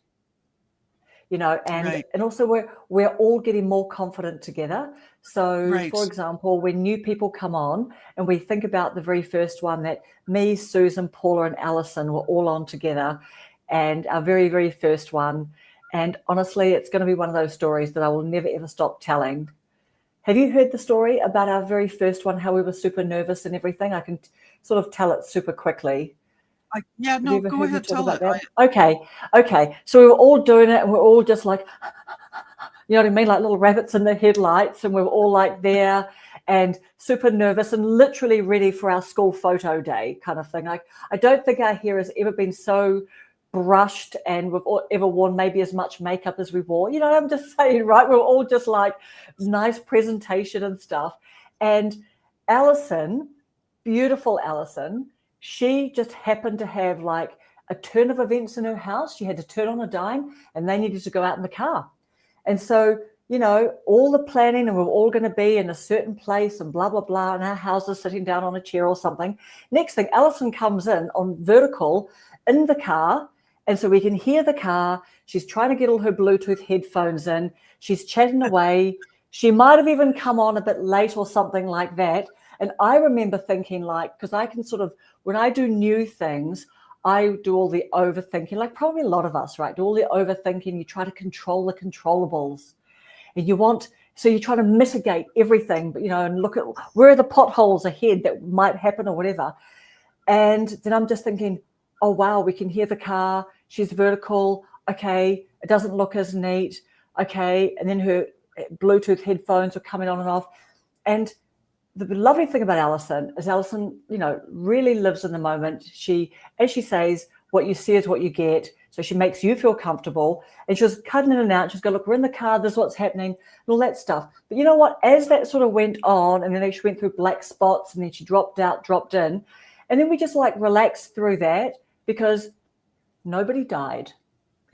and also we're all getting more confident together. So for example, when new people come on, and we think about the very first one that me, Susan, Paula and Alison were all on together, and our very, very first one. And honestly, it's going to be one of those stories that I will never, ever stop telling. Have you heard the story about our very first one, how we were super nervous and everything? I can sort of tell it super quickly. Go ahead, tell it. Okay. So we were all doing it, and we're all just like, you know what I mean? Like little rabbits in the headlights, and we were all like there. and super nervous and literally ready for our school photo day kind of thing. Like, I don't think our hair has ever been so brushed and we've ever worn maybe as much makeup as we wore. You know, I'm just saying, right? We're all just like nice presentation and stuff. And Alison, beautiful Alison, she just happened to have like a turn of events in her house. She had to turn on a dime and they needed to go out in the car. And so, you know, all the planning and we're all going to be in a certain place and blah, blah, blah. And our house is sitting down on a chair or something. Next thing, Alison comes in on vertical in the car. And so we can hear the car. She's trying to get all her Bluetooth headphones in. She's chatting away. She might have even come on a bit late or something like that. And I remember thinking, like, because I can sort of, when I do new things, I do all the overthinking, like probably a lot of us, right? Do all the overthinking. You try to control the controllables. And so you're trying to mitigate everything, but, you know, and look at where are the potholes ahead that might happen or whatever. And then I'm just thinking, oh, wow, we can hear the car. She's vertical. Okay. It doesn't look as neat. Okay. And then her Bluetooth headphones are coming on and off. And the lovely thing about Alison is Alison, you know, really lives in the moment. She, as she says, what you see is what you get. So she makes you feel comfortable. And she was cutting in and out. She's going, look, we're in the car. This is what's happening and all that stuff. But you know what? As that sort of went on, and then she went through black spots, and then she dropped out, dropped in. And then we just like relaxed through that because nobody died,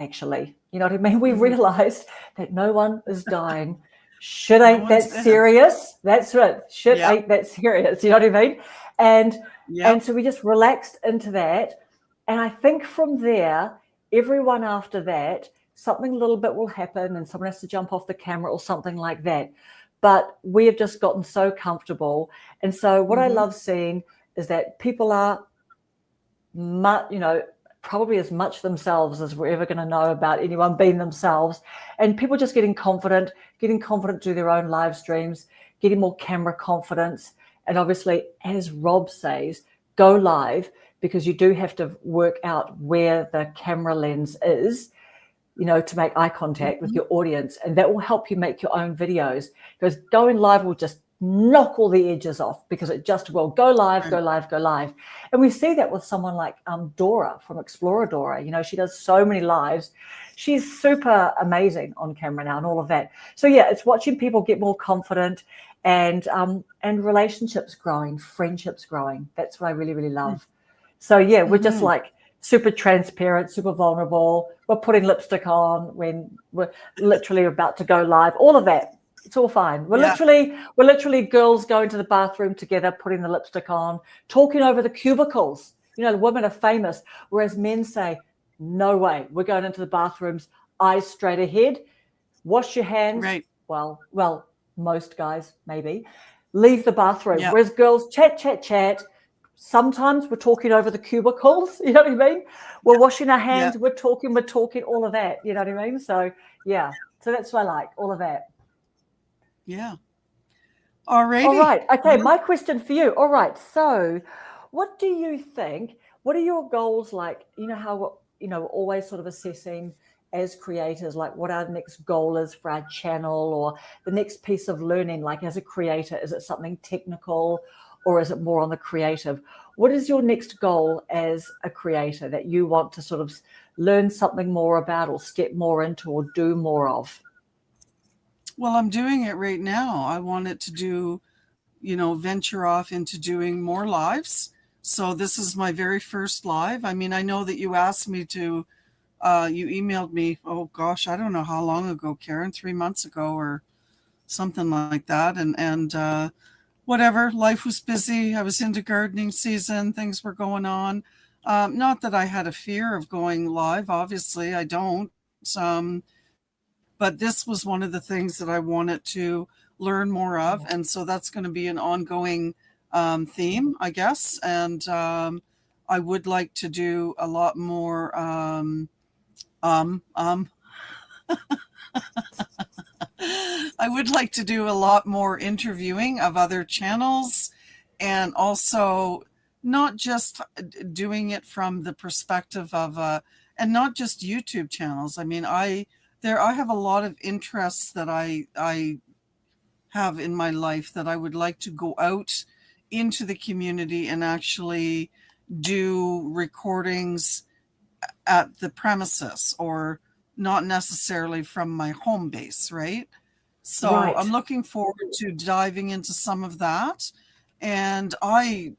actually. You know what I mean? We realized that no one is dying. Shit ain't that serious. That's right. Shit ain't that serious. You know what I mean? And so we just relaxed into that. And I think from there, everyone after that, something a little bit will happen and someone has to jump off the camera or something like that. But we have just gotten so comfortable. And so what I love seeing is that people are, you know, probably as much themselves as we're ever going to know about anyone being themselves. And people just getting confident to do their own live streams, getting more camera confidence. And obviously, as Rob says, go live, because you do have to work out where the camera lens is, you know, to make eye contact with your audience. And that will help you make your own videos, because going live will just knock all the edges off, because it just will go live, go live, go live. And we see that with someone like Dora from Explorer Dora. You know, she does so many lives. She's super amazing on camera now and all of that. So yeah, it's watching people get more confident and relationships growing, friendships growing. That's what I really, really love. So yeah, we're just like super transparent, super vulnerable. We're putting lipstick on when we're literally about to go live, all of that. It's all fine. We're literally girls going to the bathroom together, putting the lipstick on, talking over the cubicles. You know, the women are famous, whereas men say, no way, we're going into the bathrooms, eyes straight ahead, wash your hands. Right. Well, most guys maybe leave the bathroom, whereas girls chat. Sometimes we're talking over the cubicles. You know what I mean? We're washing our hands. We're talking all of that. You know what I mean? So yeah, so that's what I like, all of that. Yeah. All right. Okay. My question for you. All right. So what do you think? What are your goals like? You know how, you know, always sort of assessing as creators, like what our next goal is for our channel or the next piece of learning, like as a creator, is it something technical or is it more on the creative? What is your next goal as a creator that you want to sort of learn something more about or step more into or do more of? Well, I'm doing it right now. I wanted to do, you know, venture off into doing more lives. So this is my very first live. I mean, I know that you asked me to, you emailed me, oh gosh, I don't know how long ago, Karen, 3 months ago or something like that. And whatever, life was busy. I was into gardening season. Things were going on. Not that I had a fear of going live. Obviously, I don't. But this was one of the things that I wanted to learn more of. And so that's going to be an ongoing theme, I guess. And I would like to do a lot more I would like to do a lot more interviewing of other channels, and also not just doing it from the perspective of and not just YouTube channels. I mean, I have a lot of interests that I have in my life that I would like to go out into the community and actually do recordings at the premises, or not necessarily from my home base, right? So I'm Right. looking forward to diving into some of that. And I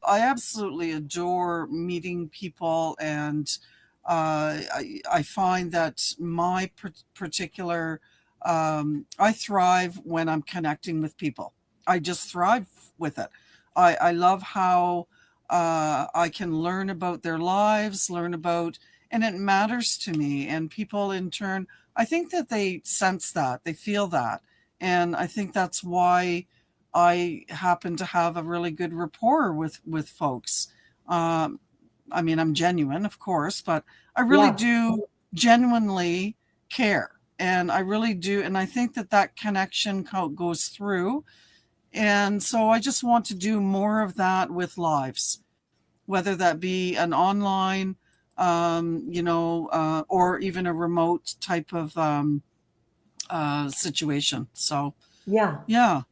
absolutely adore meeting people. And I find that my particular, I thrive when I'm connecting with people. I just thrive with it. I love how I can learn about their lives, and it matters to me. And people in turn, I think that they sense that, they feel that. And I think that's why I happen to have a really good rapport with folks. Um, I mean, I'm genuine, of course, but I really Yeah. do genuinely care. And I really do. And I think that that connection goes through. And so I just want to do more of that with lives, whether that be an online, or even a remote type of situation. So, Yeah. yeah,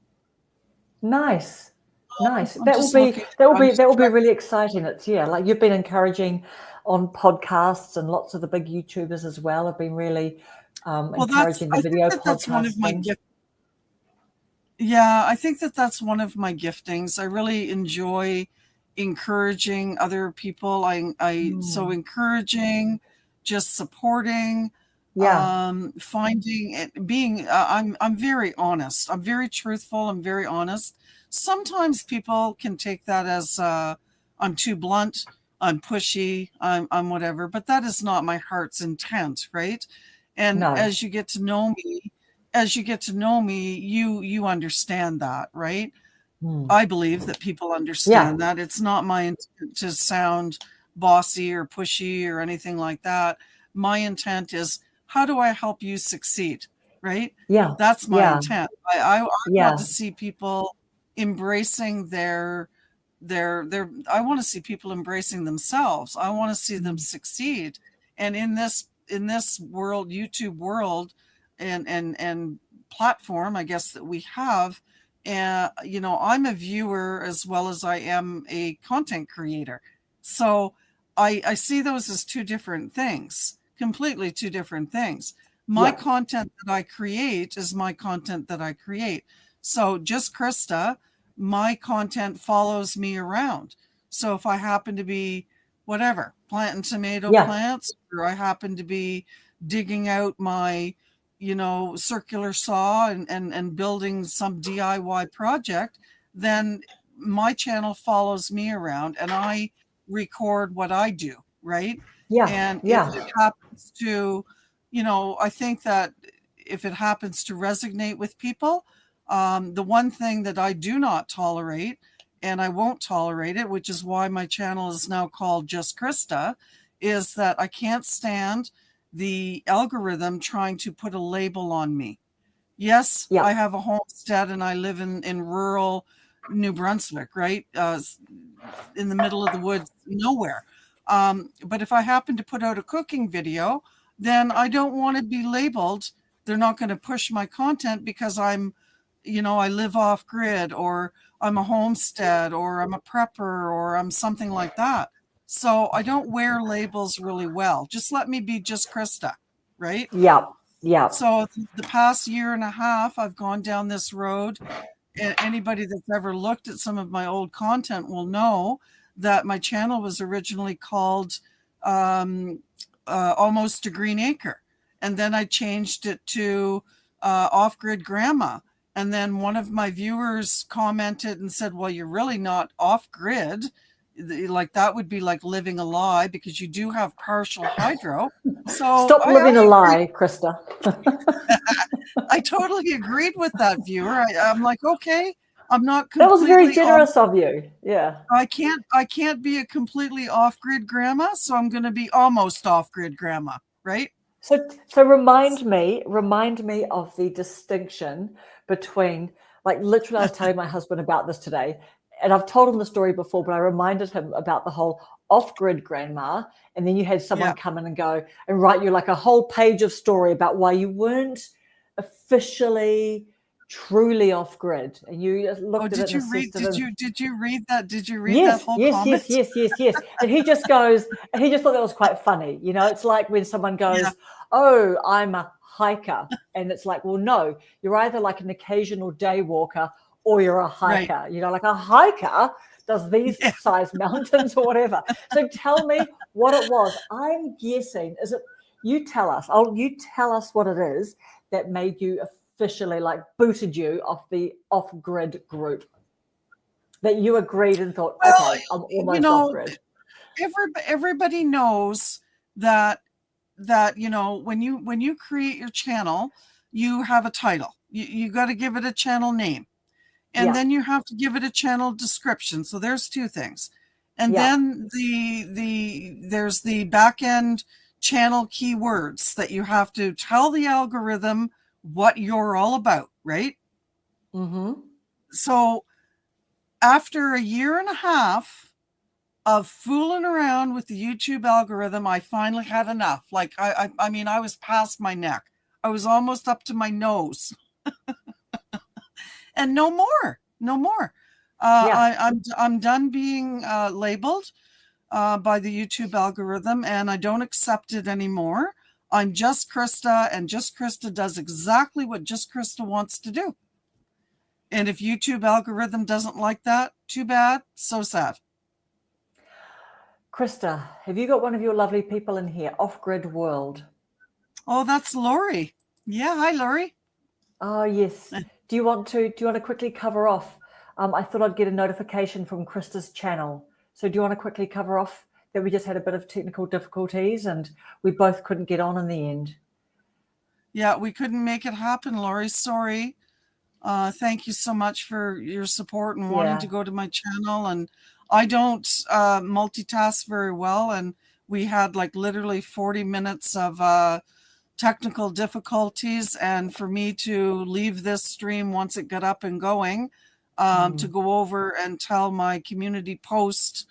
Nice. Nice. I'm That will just be looking, that will I'm be that will be stretching. really exciting. It's like you've been encouraging on podcasts, and lots of the big YouTubers as well have been really Well, encouraging the I think video that that's one of my podcasting. Yeah, I think that that's one of my giftings. I really enjoy encouraging other people. So Mm. encouraging, just supporting, Yeah. finding it, being, I'm very honest. I'm very truthful. I'm very honest. Sometimes people can take that as, I'm too blunt, I'm pushy, I'm whatever, but that is not my heart's intent, right? And No. as you get to know me, you understand that, right? Mm. I believe that people Yeah. understand that. It's not my intent to sound bossy or pushy or anything like that. My intent is, how do I help you succeed? Right? Yeah. That's my Yeah. intent. I want Yeah. to see people embracing I want to see people embracing themselves. I want to see them Mm. succeed. And in this world, YouTube world, and platform, I guess, that we have, I'm a viewer as well as I am a content creator. So I see those as two different things, completely two different things. My Yeah. content that I create is my content that I create. So just Krista, my content follows me around. So if I happen to be whatever, planting tomato Yeah. plants, or I happen to be digging out my, circular saw, and building some DIY project, then my channel follows me around and I record what I do, right? Yeah. And if Yeah. it happens to, I think that if it happens to resonate with people, the one thing that I do not tolerate, and I won't tolerate it, which is why my channel is now called Just Krista, is that I can't stand the algorithm trying to put a label on me. Yes, Yeah. I have a homestead and I live in rural New Brunswick, right? In the middle of the woods, nowhere. But if I happen to put out a cooking video, then I don't want to be labeled. They're not going to push my content because I live off grid, or I'm a homestead, or I'm a prepper, or I'm something like that. So I don't wear labels really well. Just let me be just Krista, right? Yeah. Yeah. So the past year and a half, I've gone down this road. Anybody that's ever looked at some of my old content will know that my channel was originally called um, Almost a Green Acre. And then I changed it to Off Grid Grandma. And then one of my viewers commented and said, well, you're really not off grid. Like, that would be like living a lie, because you do have partial hydro. So Stop living a I agree. lie, Krista. I totally agreed with that viewer. I'm like, okay, I'm not That was very completely off. generous of you. Yeah. I can't be a completely off-grid grandma, so I'm going to be almost off-grid grandma, right? So remind me of the distinction between, like, literally, I was telling my husband about this today, and I've told him the story before, but I reminded him about the whole off-grid grandma, and then you had someone Yeah. come in and go and write you like a whole page of story about why you weren't officially, truly off grid, and you just looked at it and assessed it. Did you read that? Did you read Yes, that whole yes, comment? yes. And he just goes, and he just thought that was quite funny. You know, it's like when someone goes, "Oh, I'm a hiker," and it's like, well, no, you're either like an occasional day walker or you're a hiker. Right. You know, like a hiker does these size mountains or whatever. So tell me what it was. I'm guessing, is it? You tell us. You tell us what it is that made you officially, like, booted you off the off-grid group. That you agreed and thought, well, okay, I'm almost off grid. Everybody knows that when you create your channel, you have a title. You got to give it a channel name, and then you have to give it a channel description. So there's two things, and then there's the back end channel keywords that you have to tell the algorithm what you're all about, right? Mm-hmm. So after a year and a half of fooling around with the YouTube algorithm, I finally had enough. Like, I mean, I was past my neck. I was almost up to my nose. And no more. I'm done being labeled by the YouTube algorithm, and I don't accept it anymore. I'm Just Krista, and Just Krista does exactly what Just Krista wants to do. And if YouTube algorithm doesn't like that, too bad, so sad. Krista, have you got one of your lovely people in here, Off-Grid World? Oh, that's Lori. Yeah, hi, Lori. Oh, yes. Do you want to quickly cover off? I thought I'd get a notification from Krista's channel. So do you want to quickly cover off that we just had a bit of technical difficulties and we both couldn't get on in the end? Yeah, we couldn't make it happen, Lori. Sorry. Thank you so much for your support and wanting to go to my channel. And I don't multitask very well. And we had like literally 40 minutes of technical difficulties. And for me to leave this stream once it got up and going, to go over and tell my community post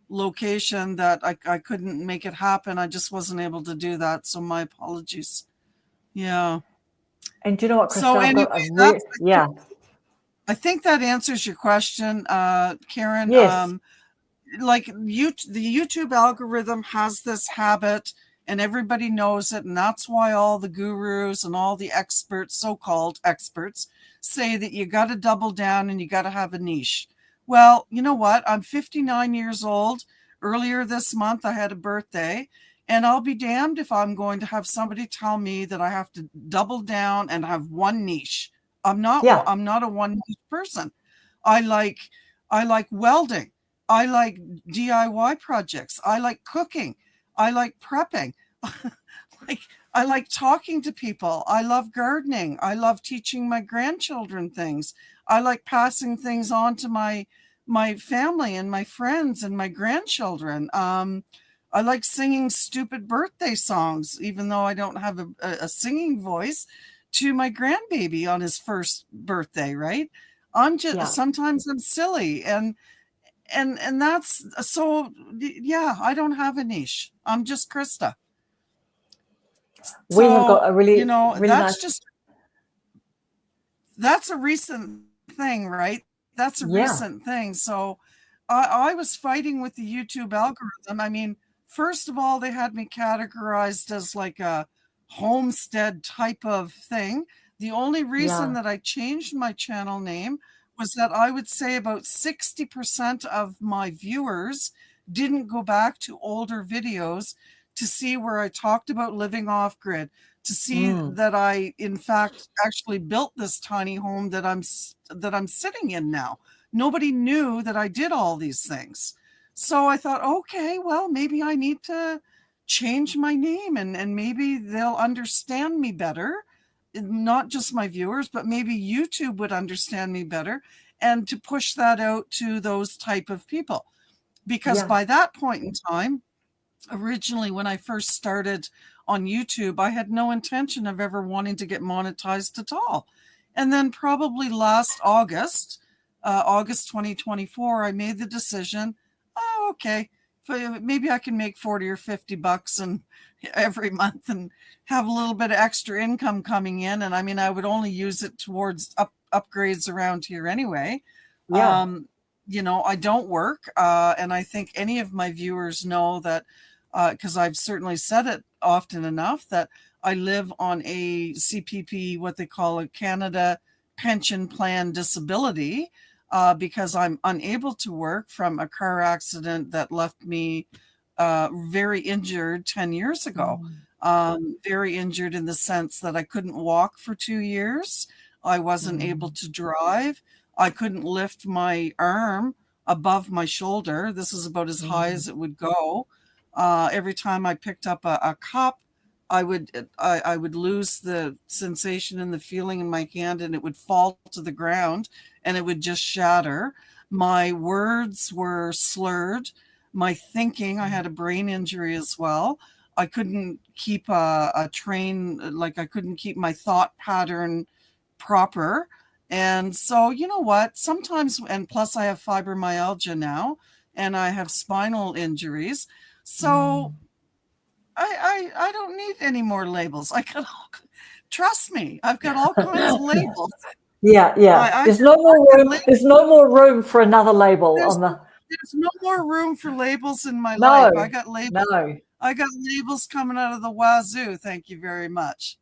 location that I couldn't make it happen. I just wasn't able to do that. So my apologies. Yeah. And do you know what, Krista? So anyway, yeah. I think that answers your question, Karen. Yes. Like the YouTube algorithm has this habit, and everybody knows it, and that's why all the gurus and all the experts, so-called experts, say that you got to double down and you got to have a niche. Well, you know what? I'm 59 years old. Earlier this month, I had a birthday. And I'll be damned if I'm going to have somebody tell me that I have to double down and have one niche. I'm not a one niche person. I like welding. I like DIY projects. I like cooking. I like prepping. I like talking to people. I love gardening. I love teaching my grandchildren things. I like passing things on to my family and my friends and my grandchildren. I like singing stupid birthday songs, even though I don't have a singing voice, to my grandbaby on his first birthday, right? Sometimes I'm silly. And that's so, yeah, I don't have a niche. I'm just Krista. We have got a really that's a recent thing, right? That's a recent thing. So I was fighting with the YouTube algorithm. I mean, first of all, they had me categorized as like a homestead type of thing. The only reason that I changed my channel name was that I would say about 60% of my viewers didn't go back to older videos to see where I talked about living off grid, to see that I, in fact, actually built this tiny home that I'm sitting in now. Nobody knew that I did all these things. So I thought, okay, well, maybe I need to change my name and maybe they'll understand me better. Not just my viewers, but maybe YouTube would understand me better, and to push that out to those type of people. Because by that point in time, originally when I first started on YouTube, I had no intention of ever wanting to get monetized at all. And then probably last August 2024, I made the decision, oh, okay, maybe I can make 40 or 50 bucks and every month and have a little bit of extra income coming in. And I mean, I would only use it towards upgrades around here anyway. Yeah. I don't work. And I think any of my viewers know that, because I've certainly said it often enough, that I live on a CPP, what they call a Canada Pension Plan disability, because I'm unable to work from a car accident that left me very injured 10 years ago. Very injured in the sense that I couldn't walk for 2 years. I wasn't able to drive. I couldn't lift my arm above my shoulder. This is about as high as it would go. Every time I picked up a cup, I would lose the sensation and the feeling in my hand, and it would fall to the ground and it would just shatter. My words were slurred. My thinking, I had a brain injury as well. I couldn't keep a train, like I couldn't keep my thought pattern proper. And so, you know what, sometimes, and plus I have fibromyalgia now and I have spinal injuries. So I don't need any more labels. Trust me, I've got all kinds of labels. Yeah. There's no more room. There's no more room for another label on the. There's no more room for labels in my life. I got labels. No. I got labels coming out of the wazoo. Thank you very much.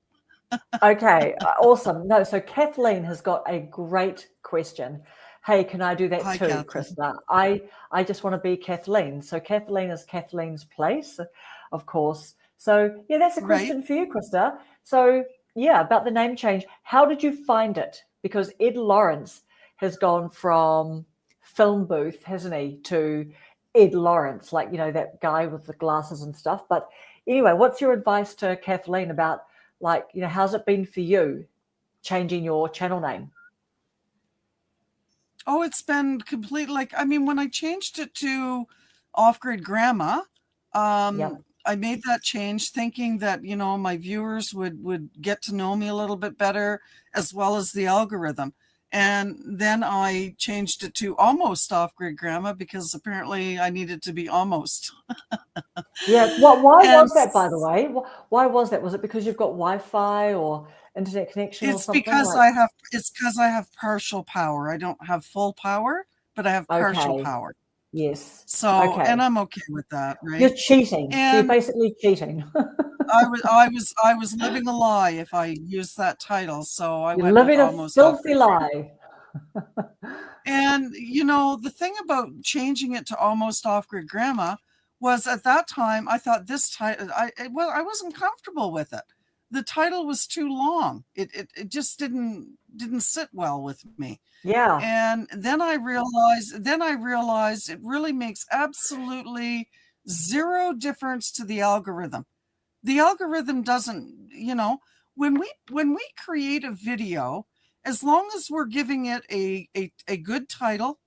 Okay, awesome. No, so Kathleen has got a great question. Hey, can I do that too, Kathleen. Krista? I just want to be Kathleen. So Kathleen is Kathleen's place, of course. So yeah, that's a question for you, Krista. So yeah, about the name change. How did you find it? Because Ed Lawrence has gone from film booth, hasn't he, to Ed Lawrence, like, that guy with the glasses and stuff. But anyway, what's your advice to Kathleen about, like, how's it been for you changing your channel name? Oh, it's been complete. Like, I mean, when I changed it to Off-Grid Grandma, I made that change thinking that, my viewers would get to know me a little bit better, as well as the algorithm. And then I changed it to almost Off-Grid Grandma because apparently I needed to be almost. Yeah. Why was that, by the way? Why was that? Was it because you've got Wi-Fi or internet connection or something? It's because I have partial power. I don't have full power, but I have partial power. Yes. So, and I'm okay with that, right? You're cheating. And so you're basically cheating. I was living a lie if I used that title. So I went living almost a filthy lie. And the thing about changing it to almost Off-Grid Grandma was, at that time I thought this title, I wasn't comfortable with it. The title was too long. It just didn't sit well with me. Yeah. And then I realized it really makes absolutely zero difference to the algorithm. The algorithm doesn't, when we create a video, as long as we're giving it a good title,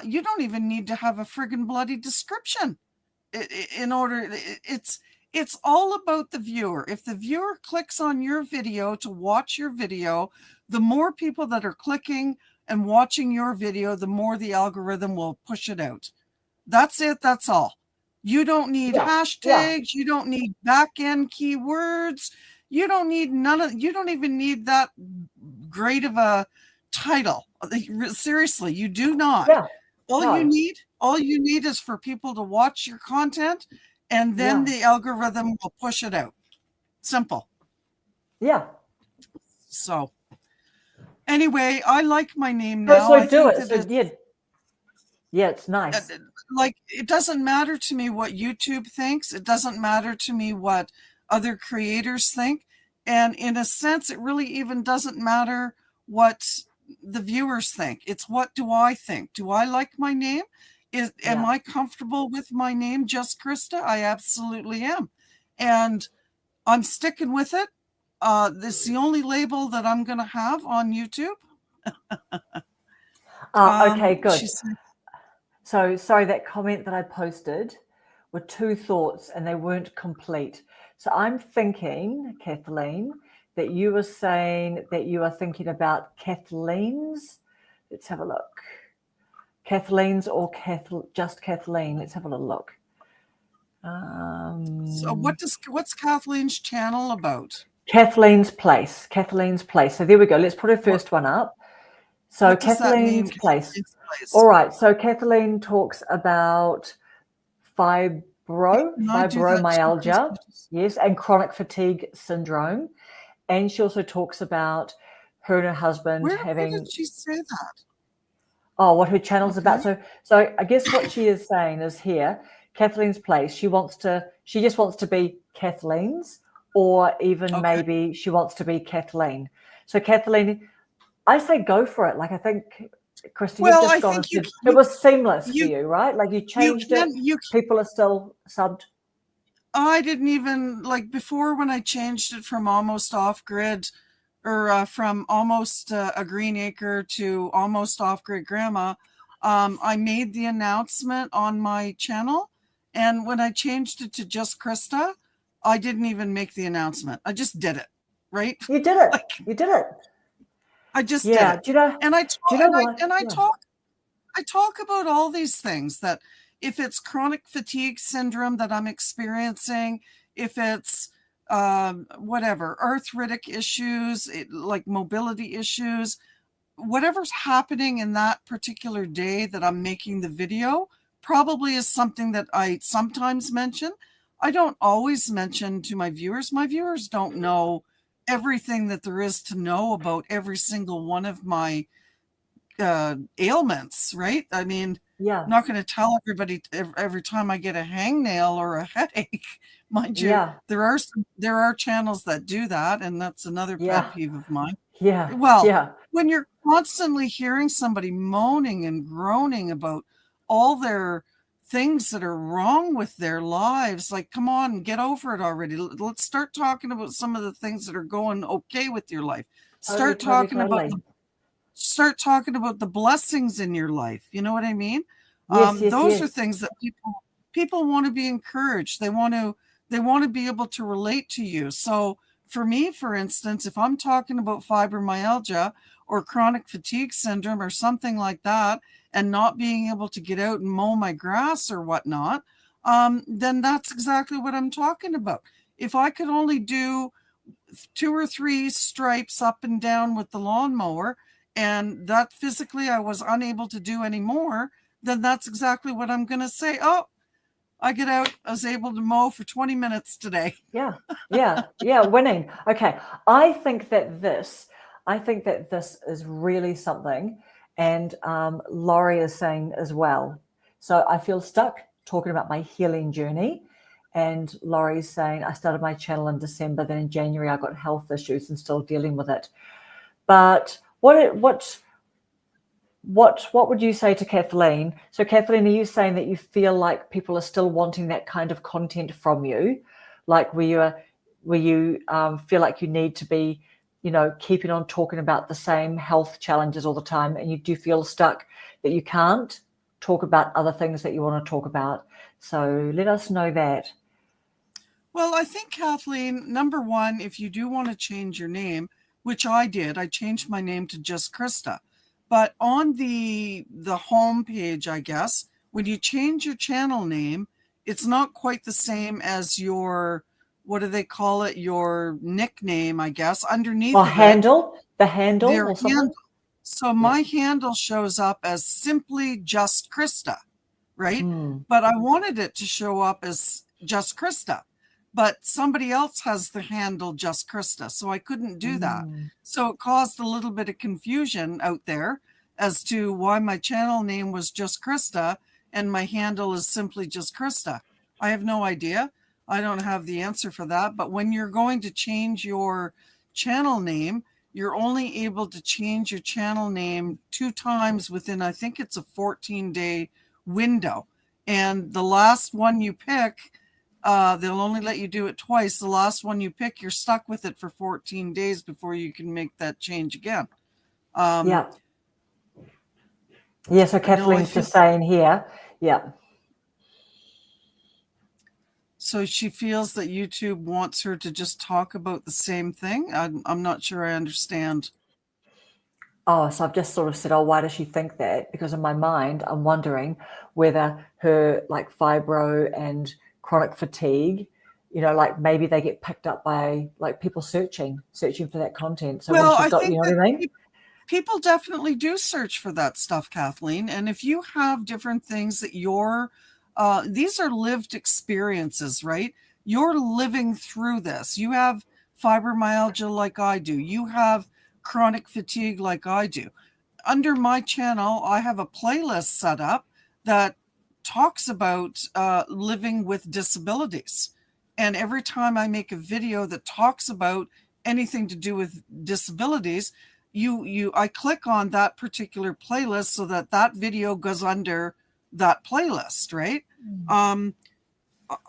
you don't even need to have a friggin' bloody description in order. It's all about the viewer. If the viewer clicks on your video to watch your video, the more people that are clicking and watching your video, the more the algorithm will push it out. That's it. That's all. You don't need hashtags. You don't need back-end keywords. You don't even need that great of a title. Seriously, you do not. Yeah. All you need is for people to watch your content, and then the algorithm will push it out. Simple. Yeah. So anyway, I like my name now. So do it. So yeah, it's nice. Like, it doesn't matter to me what YouTube thinks. It doesn't matter to me what other creators think. And in a sense, it really even doesn't matter what the viewers think. It's, what do I think? Do I like my name? Am I comfortable with my name, Just Krista? I absolutely am. And I'm sticking with it. This is the only label that I'm going to have on YouTube. Okay, good. So sorry, that comment that I posted were two thoughts and they weren't complete. So I'm thinking, Kathleen, that you were saying that you are thinking about Kathleen's. Let's have a look. Kathleen's or just Kathleen. Let's have a little look. So what's Kathleen's channel about? Kathleen's Place. Kathleen's Place. So there we go. Let's put her first one up. So what does that mean, Kathleen's Place. Kathleen's Place? All right. So Kathleen talks about fibromyalgia, yes, and chronic fatigue syndrome. And she also talks about her and her husband Where having. Where did she say that? Oh, what her channel's about. So I guess what she is saying is here, Kathleen's Place. She just wants to be Kathleen's, or even maybe she wants to be Kathleen. So Kathleen, I say go for it. Like, I think, Krista, you've just gone. It was seamless for you, right? Like, you changed it. People are still subbed. I didn't even, like, before, when I changed it from almost off grid, or from almost a green acre to almost off grid grandma, I made the announcement on my channel, and when I changed it to just Krista, I didn't even make the announcement. I just did it, right? You did it. Like, you did it. I just did it. Do you know? And I talk about all these things, that if it's chronic fatigue syndrome that I'm experiencing, if it's whatever, arthritic issues, like mobility issues, whatever's happening in that particular day that I'm making the video, probably is something that I sometimes mention. I don't always mention to my viewers. My viewers don't know everything that there is to know about every single one of my ailments, right? I mean, I'm not going to tell everybody every time I get a hangnail or a headache. Mind you, there are channels that do that, and that's another pet peeve of mine. When you're constantly hearing somebody moaning and groaning about all their things that are wrong with their lives, like, come on, get over it already. Let's start talking about some of the things that are going okay with your life. Start talking about the blessings in your life. You know what I mean? Those are things that people want to be encouraged. They want to be able to relate to you. So for me, for instance, if I'm talking about fibromyalgia or chronic fatigue syndrome or something like that, and not being able to get out and mow my grass or whatnot, then that's exactly what I'm talking about. If I could only do 2 or 3 stripes up and down with the lawnmower, and that physically I was unable to do anymore, then that's exactly what I'm going to say. Oh, I get out. I was able to mow for 20 minutes today. Winning. Okay. I think that this is really something. And Laurie is saying as well. So I feel stuck talking about my healing journey. And Laurie's saying, I started my channel in December. Then in January, I got health issues and still dealing with it. But what would you say to Kathleen? So Kathleen, are you saying that you feel like people are still wanting that kind of content from you? Like where you feel like you need to be, keeping on talking about the same health challenges all the time, and you do feel stuck that you can't talk about other things that you want to talk about? So let us know that. Well, I think, Kathleen, number one, if you do want to change your name, which I did, I changed my name to just Krista. But on the home page, I guess, when you change your channel name, it's not quite the same as your, what do they call it? Your nickname, I guess, underneath the handle or something. So my handle shows up as simply just Krista, right? But I wanted it to show up as just Krista. But somebody else has the handle just Krista, so I couldn't do that. So it caused a little bit of confusion out there as to why my channel name was just Krista and my handle is simply just Krista. I have no idea. I don't have the answer for that. But when you're going to change your channel name, you're only able to change your channel name 2 times within, I think it's a 14-day window. And the last one you pick, they'll only let you do it twice. The last one you pick, you're stuck with it for 14 days before you can make that change again. So Kathleen's just saying here. So she feels that YouTube wants her to just talk about the same thing. I'm not sure I understand. Oh, so I've just sort of said, why does she think that? Because in my mind, I'm wondering whether her like fibro and chronic fatigue, you know, like maybe they get picked up by like people searching for that content. So Well, once you've I got, you think know that what I mean? people definitely do search for that stuff, Kathleen. And if you have different things that these are lived experiences, right? You're living through this. You have fibromyalgia like I do. You have chronic fatigue like I do. Under my channel, I have a playlist set up that talks about living with disabilities. And every time I make a video that talks about anything to do with disabilities, I click on that particular playlist so that video goes under that playlist, right?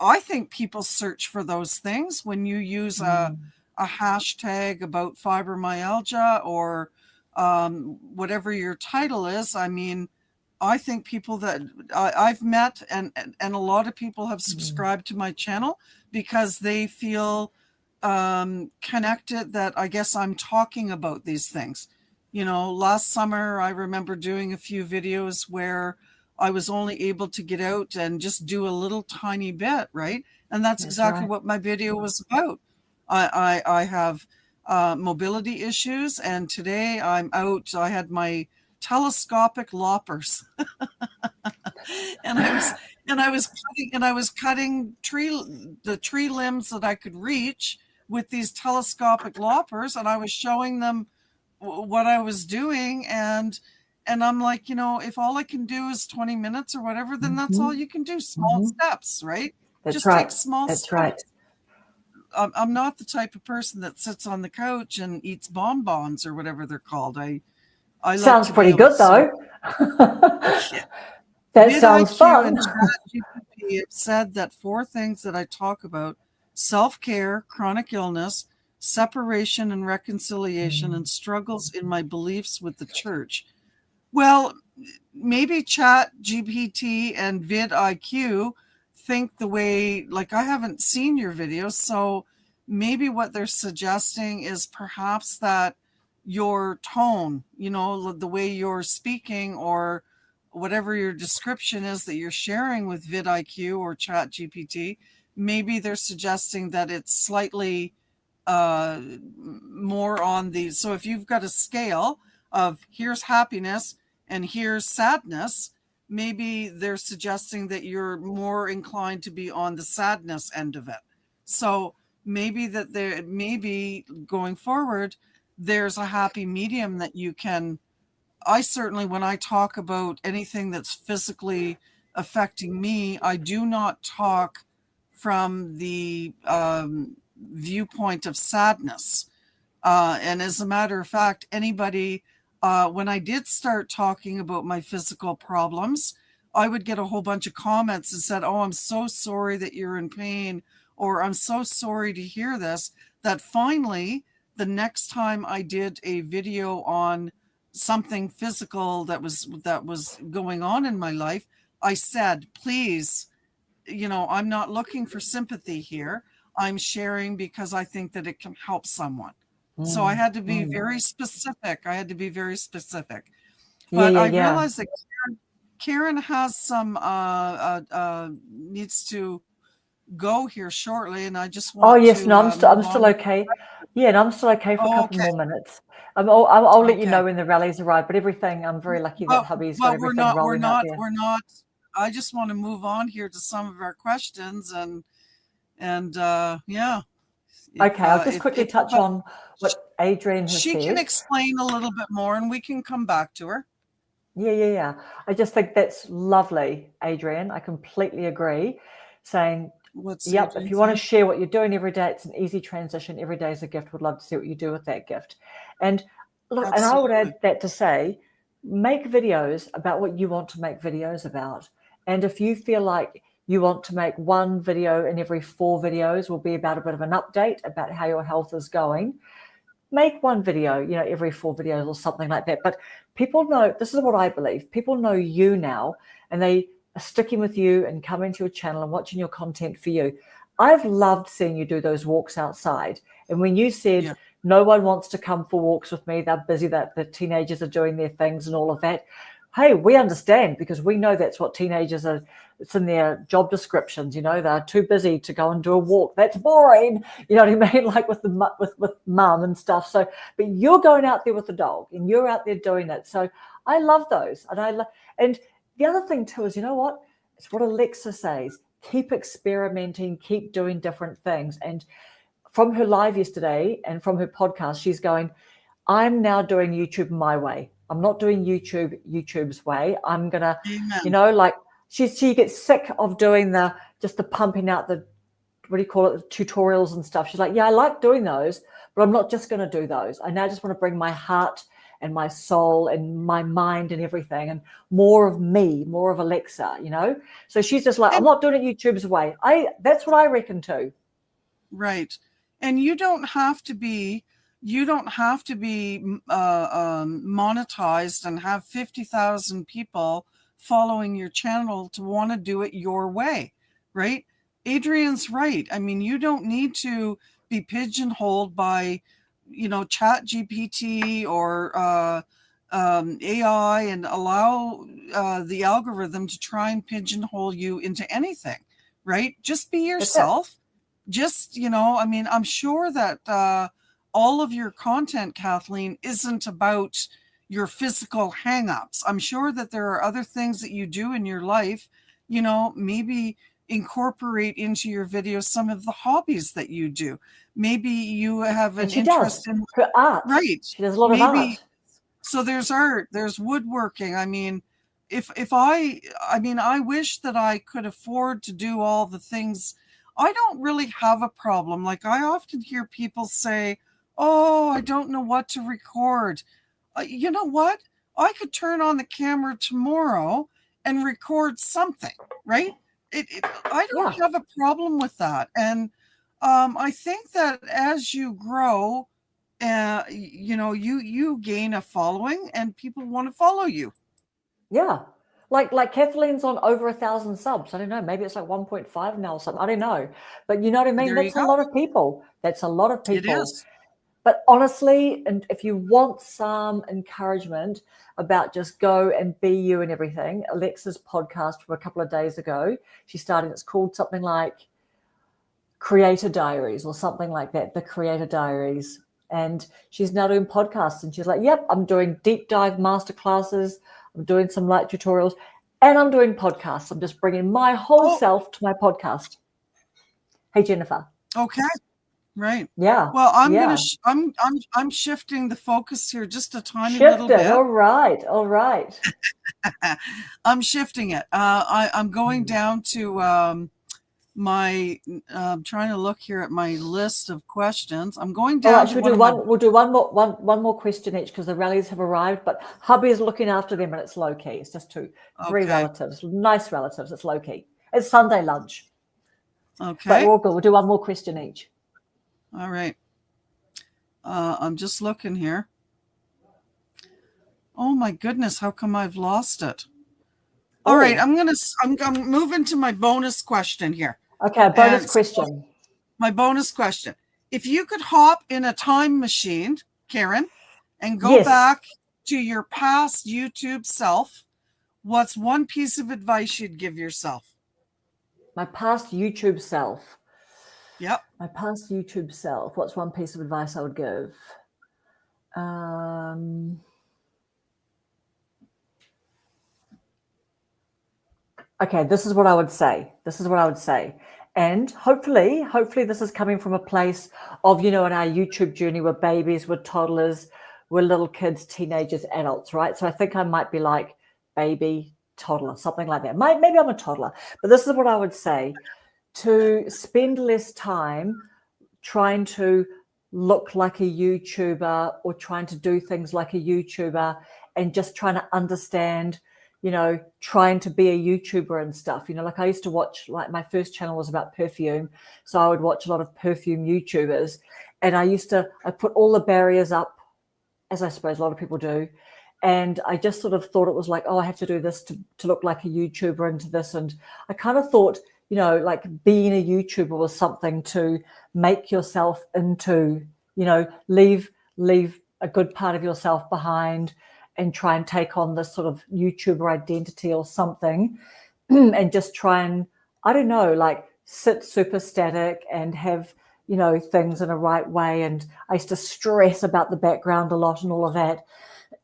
I think people search for those things when you use a hashtag about fibromyalgia or whatever your title is. I mean, I think people that I've met and a lot of people have subscribed to my channel because they feel connected, that I guess I'm talking about these things. You know, last summer I remember doing a few videos where I was only able to get out and just do a little tiny bit, right? And that's exactly right. what my video was about. I have mobility issues, and today I'm out. I had my telescopic loppers, and I was cutting the tree limbs that I could reach with these telescopic loppers, and I was showing them what I was doing, and I'm like, you know, if all I can do is 20 minutes or whatever, then that's all you can do. Small steps, right? That's Just right. take small That's steps. right. I'm not the type of person that sits on the couch and eats bonbons or whatever they're called. I Sounds like pretty good though. That sounds fun. And ChatGPT have said that 4 things that I talk about: self-care, chronic illness, separation and reconciliation, and struggles in my beliefs with the church. Well, maybe ChatGPT and vidIQ think the way, like, I haven't seen your videos, so maybe what they're suggesting is perhaps that your tone, you know, the way you're speaking or whatever your description is that you're sharing with vidIQ or ChatGPT, maybe they're suggesting that it's slightly more on the, so if you've got a scale of here's happiness and here's sadness, maybe they're suggesting that you're more inclined to be on the sadness end of it. So maybe maybe going forward, there's a happy medium that you can. I certainly, when I talk about anything that's physically affecting me, I do not talk from the viewpoint of sadness. And as a matter of fact, anybody, when I did start talking about my physical problems, I would get a whole bunch of comments that said, "Oh, I'm so sorry that you're in pain," or "I'm so sorry to hear this." That finally, the next time I did a video on something physical that was going on in my life, I said, "Please, you know, I'm not looking for sympathy here. I'm sharing because I think that it can help someone." So I had to be very specific. But I realized that Karen has some needs to go here shortly, and I just want Oh yes, to no, I'm move still on. okay. Yeah, and I'm still okay for a couple Okay. more minutes. I'll let you Okay. know when the rallies arrive. But everything, I'm very lucky that hubby's got everything rolling out there. We're not. I just want to move on here to some of our questions, and yeah. Okay, I'll just quickly touch on what Adrienne has She said. can explain a little bit more, and we can come back to her. Yeah. I just think that's lovely, Adrienne. I completely agree. Saying, yep, if you want to share what you're doing every day, it's an easy transition. Every day is a gift. Would love to see what you do with that gift. And look, Absolutely. and I would add that to say, make videos about what you want to make videos about. And if you feel like you want to make one video in every 4 videos will be about a bit of an update about how your health is going, make one video, you know, every 4 videos or something like that. But people know, this is what I believe, people know you now, and they are sticking with you and coming to your channel and watching your content for you. I've loved seeing you do those walks outside. And when you said no one wants to come for walks with me, they're busy, that the teenagers are doing their things and all of that, hey, we understand, because we know that's what teenagers are. It's in their job descriptions, they're too busy to go and do a walk. That's boring. You know what I mean? Like with mum and stuff. So, but you're going out there with the dog and you're out there doing it. So I love those. And the other thing too is, you know what? It's what Alexa says. Keep experimenting, keep doing different things. And from her live yesterday and from her podcast, she's going, I'm now doing YouTube my way. I'm not doing YouTube's way. I'm going to, like, she gets sick of doing the pumping out the, what do you call it, the tutorials and stuff. She's like, yeah, I like doing those, but I'm not just going to do those. I now just want to bring my heart and my soul and my mind and everything, and more of me, more of Alexa, So she's just like, I'm not doing it YouTube's way. That's what I reckon too. Right. And you don't have to be monetized and have 50,000 people following your channel to want to do it your way, right? Adrian's right. I mean, you don't need to be pigeonholed by, Chat GPT or AI and allow the algorithm to try and pigeonhole you into anything, right? Just be yourself. Just, I'm sure that all of your content, Kathleen, isn't about your physical hangups. I'm sure that there are other things that you do in your life, maybe incorporate into your videos some of the hobbies that you do. Maybe you have an interest in her art. Right. She does a lot of art. So there's art, there's woodworking. I mean, I wish that I could afford to do all the things. I don't really have a problem. Like, I often hear people say, oh, I don't know what to record. You know what? I could turn on the camera tomorrow and record something, right? I don't have a problem with that. And I think that as you grow, you gain a following and people want to follow you. Yeah. Like Kathleen's on over 1,000 subs. I don't know. Maybe it's like 1.5 now or something. I don't know. But you know what I mean? That's a lot of people. That's a lot of people. It is. But honestly, and if you want some encouragement about just go and be you and everything, Alexa's podcast from a couple of days ago, she started, it's called something like Creator Diaries or something like that, the Creator Diaries. And she's now doing podcasts, and she's like, yep, I'm doing deep dive masterclasses. I'm doing some light tutorials, and I'm doing podcasts. I'm just bringing my whole self to my podcast. Hey, Jennifer. Okay. Right. Yeah. Well, I'm shifting the focus here just a tiny little bit. All right. I'm shifting it. I'm going down to I'm trying to look here at my list of questions. I'm going down. All right, we'll do one more question each, because the rallies have arrived, but hubby is looking after them, and it's low key. It's just three relatives, nice relatives. It's low key. It's Sunday lunch. Okay. But we're all good. We'll do one more question each. All right. I'm just looking here. Oh my goodness, how come I've lost it? All right, I'm moving to my bonus question here. Okay, bonus question. My bonus question. If you could hop in a time machine, Karen, and go back to your past YouTube self, what's one piece of advice you'd give yourself? My past YouTube self. Yep. My past YouTube self. What's one piece of advice I would give? Okay, this is what I would say. And hopefully this is coming from a place of, in our YouTube journey, we're babies, we're toddlers, we're little kids, teenagers, adults, right? So I think I might be like baby, toddler, something like that. Maybe I'm a toddler, but this is what I would say: to spend less time trying to look like a YouTuber or trying to do things like a YouTuber, and just trying to understand, trying to be a YouTuber and stuff. Like I used to watch, like my first channel was about perfume. So I would watch a lot of perfume YouTubers, and I put all the barriers up, as I suppose a lot of people do. And I just sort of thought it was like, oh, I have to do this to look like a YouTuber into this. And I kind of thought, like being a YouTuber was something to make yourself into, leave a good part of yourself behind and try and take on this sort of YouTuber identity or something, and just try and, I don't know, like sit super static and have, you know, things in a right way. And I used to stress about the background a lot and all of that.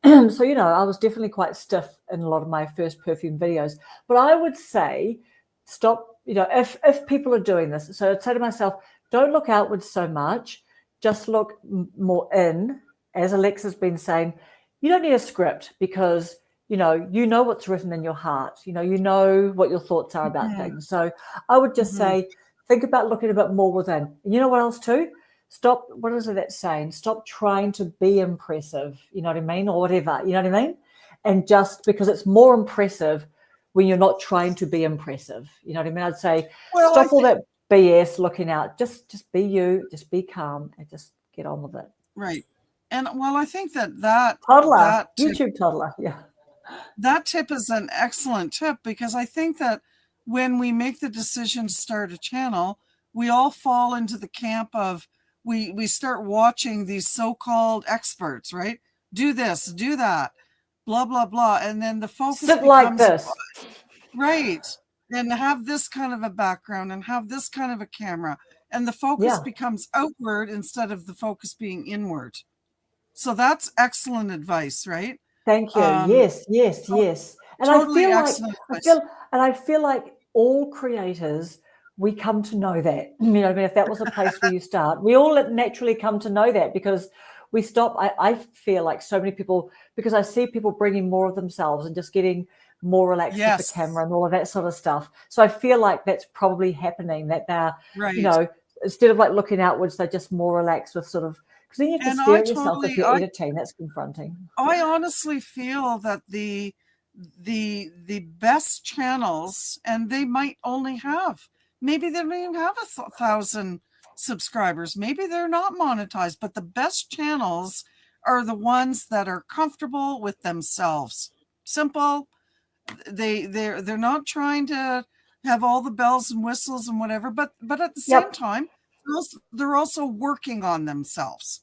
So, you know, I was definitely quite stiff in a lot of my first perfume videos. But I would say stop, you know, if people are doing this. So I'd say to myself, don't look outwards so much. Just look more in. As Alexa's been saying, you don't need a script because, you know what's written in your heart. You know what your thoughts are about things. So I would just say, think about looking a bit more within. And you know what else too? Stop, what is it that saying? Stop trying to be impressive, you know what I mean? Or whatever, you know what I mean? And just because it's more impressive when you're not trying to be impressive. You know what I mean? I'd say stop all that BS looking out. Just be you, just be calm and just get on with it. Right. And well, I think that toddler, YouTube toddler, yeah. That tip is an excellent tip because I think that when we make the decision to start a channel, we all fall into the camp of we start watching these so-called experts, right? Do this, do that, blah, blah, blah. And then the focus sit like this. Right. And have this kind of a background and have this kind of a camera. And the focus becomes outward instead of the focus being inward. So that's excellent advice, right? Thank you. Yes. And totally I feel like all creators, we come to know that. You know what I mean? If that was a place where you start, we all naturally come to know that because we stop. I feel like so many people, because I see people bringing more of themselves and just getting more relaxed with the camera and all of that sort of stuff. So I feel like that's probably happening, that they're, you know, instead of like looking outwards, they're just more relaxed with sort of, because then you have to stare at yourself if you're editing. That's confronting. I honestly feel that the best channels, and they might only have, maybe they don't even have 1,000 subscribers. Maybe they're not monetized, but the best channels are the ones that are comfortable with themselves. Simple. They're not trying to have all the bells and whistles and whatever, but at the same time, they're also working on themselves.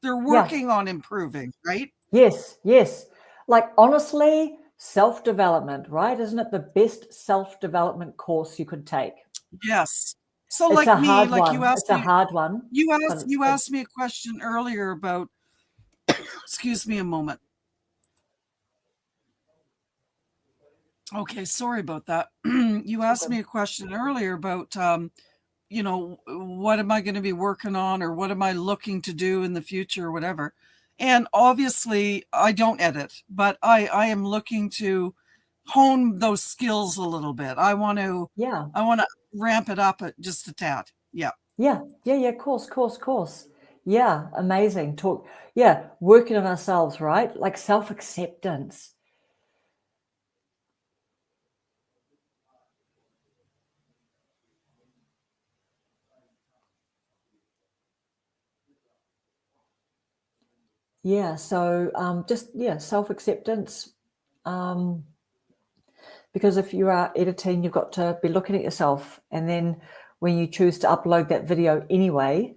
They're working on improving, right? Yes. Like honestly, self-development, right? Isn't it the best self-development course you could take? Yes. So it's like a me, hard like one. you asked it's a hard one. You asked me a question earlier about excuse me a moment. Okay, sorry about that. You asked me a question earlier about you know, what am I going to be working on or what am I looking to do in the future or whatever. And obviously I don't edit, but I am looking to hone those skills a little bit. I want to ramp it up just a tad. Yeah. Of course. Yeah, amazing. Working on ourselves, right? Like self-acceptance. Yeah, so self-acceptance. Because if you are editing, you've got to be looking at yourself. And then when you choose to upload that video anyway.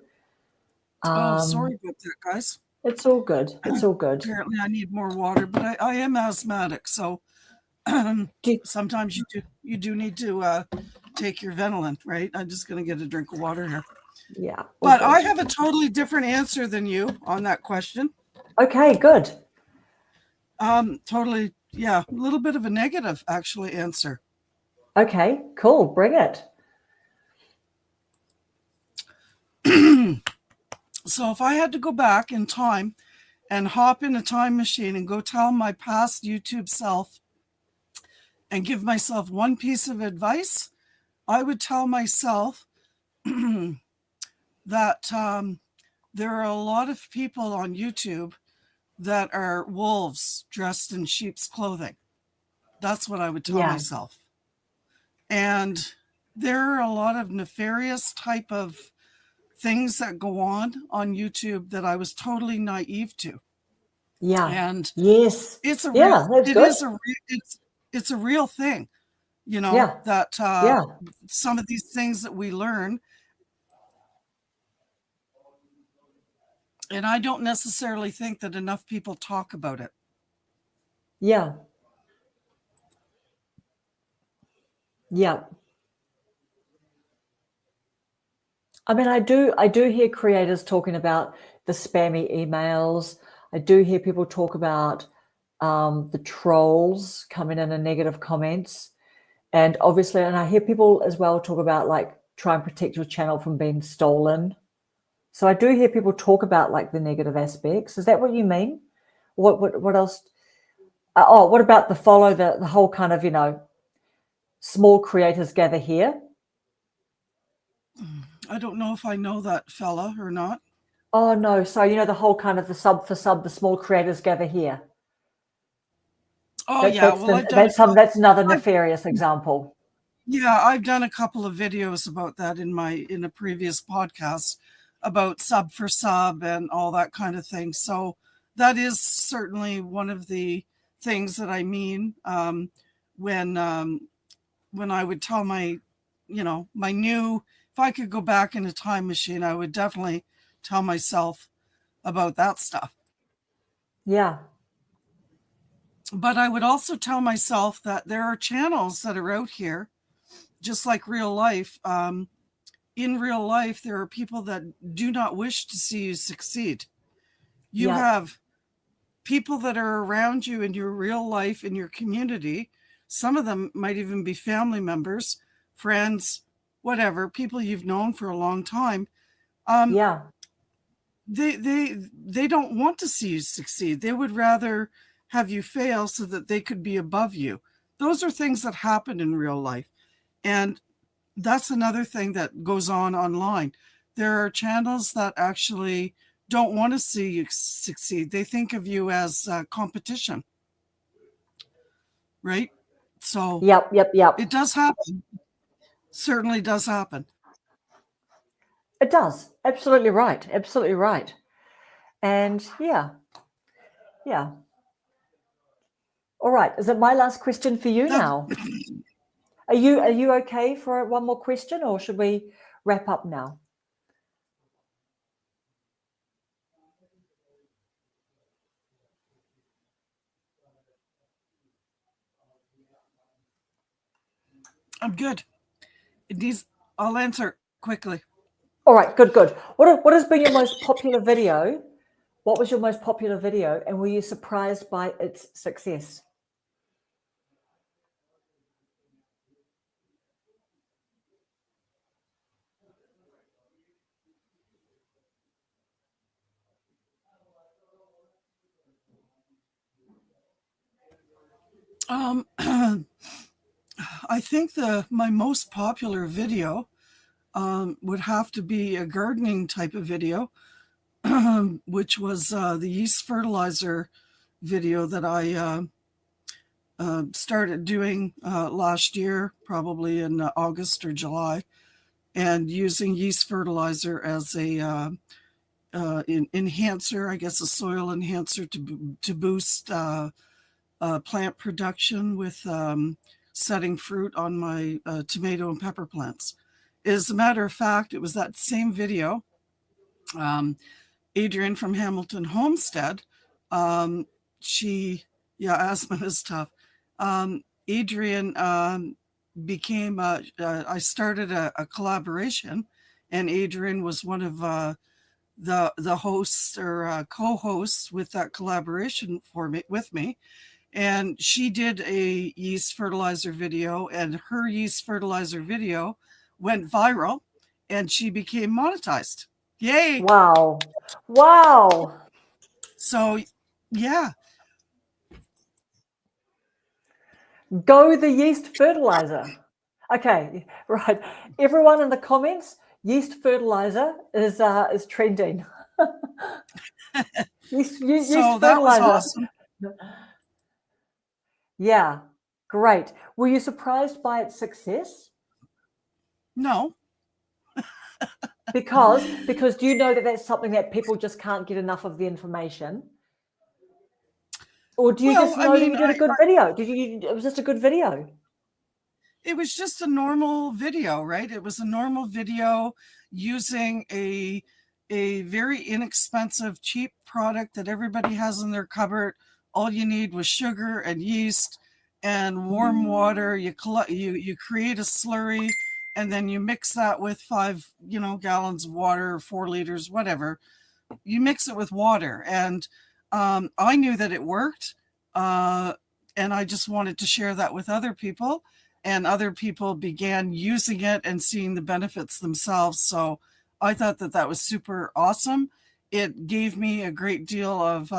Sorry about that, guys. It's all good. Apparently I need more water, but I am asthmatic. So sometimes you do need to take your Ventolin, right? I'm just going to get a drink of water here. Yeah. But I have a totally different answer than you on that question. Okay, good. Totally, a little bit of a negative actually answer. Okay, cool. Bring it. So if I had to go back in time and hop in a time machine and go tell my past YouTube self and give myself one piece of advice, I would tell myself that there are a lot of people on YouTube that are wolves dressed in sheep's clothing. That's what I would tell myself. And there are a lot of nefarious type of things that go on YouTube that I was totally naive to. Yeah. And yes, it's a it's a real thing, you know, that some of these things that we learn. And I don't necessarily think that enough people talk about it. Yeah. Yeah. I mean, I do hear creators talking about the spammy emails. I do hear people talk about the trolls coming in and negative comments. And obviously, and I hear people as well talk about like try and protect your channel from being stolen. So I do hear people talk about like the negative aspects. Is that what you mean? What else? What about the whole kind of, small creators gather here? I don't know if I know that fella or not. Oh no, so the whole kind of the sub for sub, the small creators gather here. Oh yeah, well That's another nefarious example. Yeah, I've done a couple of videos about that in a previous podcast about sub for sub and all that kind of thing. So that is certainly one of the things that I mean when I would tell my new, if I could go back in a time machine, I would definitely tell myself about that stuff. Yeah. But I would also tell myself that there are channels that are out here, just like real life. In real life, there are people that do not wish to see you succeed. You have people that are around you in your real life, in your community. Some of them might even be family members, friends, whatever, people you've known for a long time. They don't want to see you succeed. They would rather have you fail so that they could be above you. Those are things that happen in real life. And that's another thing that goes on online. There are channels that actually don't want to see you succeed. They think of you as competition. Right? So Yep. It does happen. Certainly does happen. It does. Absolutely right. Absolutely right. And yeah. All right. Is it my last question for you now? Are you okay for one more question, or should we wrap up now? I'm good. I'll answer quickly. All right, good. What has been your most popular video? What was your most popular video, and were you surprised by its success? I think my most popular video would have to be a gardening type of video, which was the yeast fertilizer video that I started doing last year, probably in August or July, and using yeast fertilizer as a enhancer, I guess a soil enhancer to boost plant production with setting fruit on my tomato and pepper plants. As a matter of fact, it was that same video. Adrian from Hamilton Homestead, asthma is tough. Adrian became, I started a collaboration, and Adrian was one of the hosts or co-hosts with that collaboration with me. And she did a yeast fertilizer video, and her yeast fertilizer video went viral, and she became monetized. Yay! Wow. So, yeah. Go the yeast fertilizer. Okay, right. Everyone in the comments, yeast fertilizer is trending. yeast So fertilizer. that was awesome. Yeah, great. Were you surprised by its success? No. because do you know that that's something that people just can't get enough of the information? Or do you just know that you did a good video? It was just a good video? It was just a normal video, right? It was a normal video using a very inexpensive, cheap product that everybody has in their cupboard, all you need was sugar and yeast and warm water. You create a slurry, and then you mix that with 5 gallons of water, or 4 liters, whatever. You mix it with water, and I knew that it worked, and I just wanted to share that with other people, and other people began using it and seeing the benefits themselves. So I thought that that was super awesome. It gave me a great deal of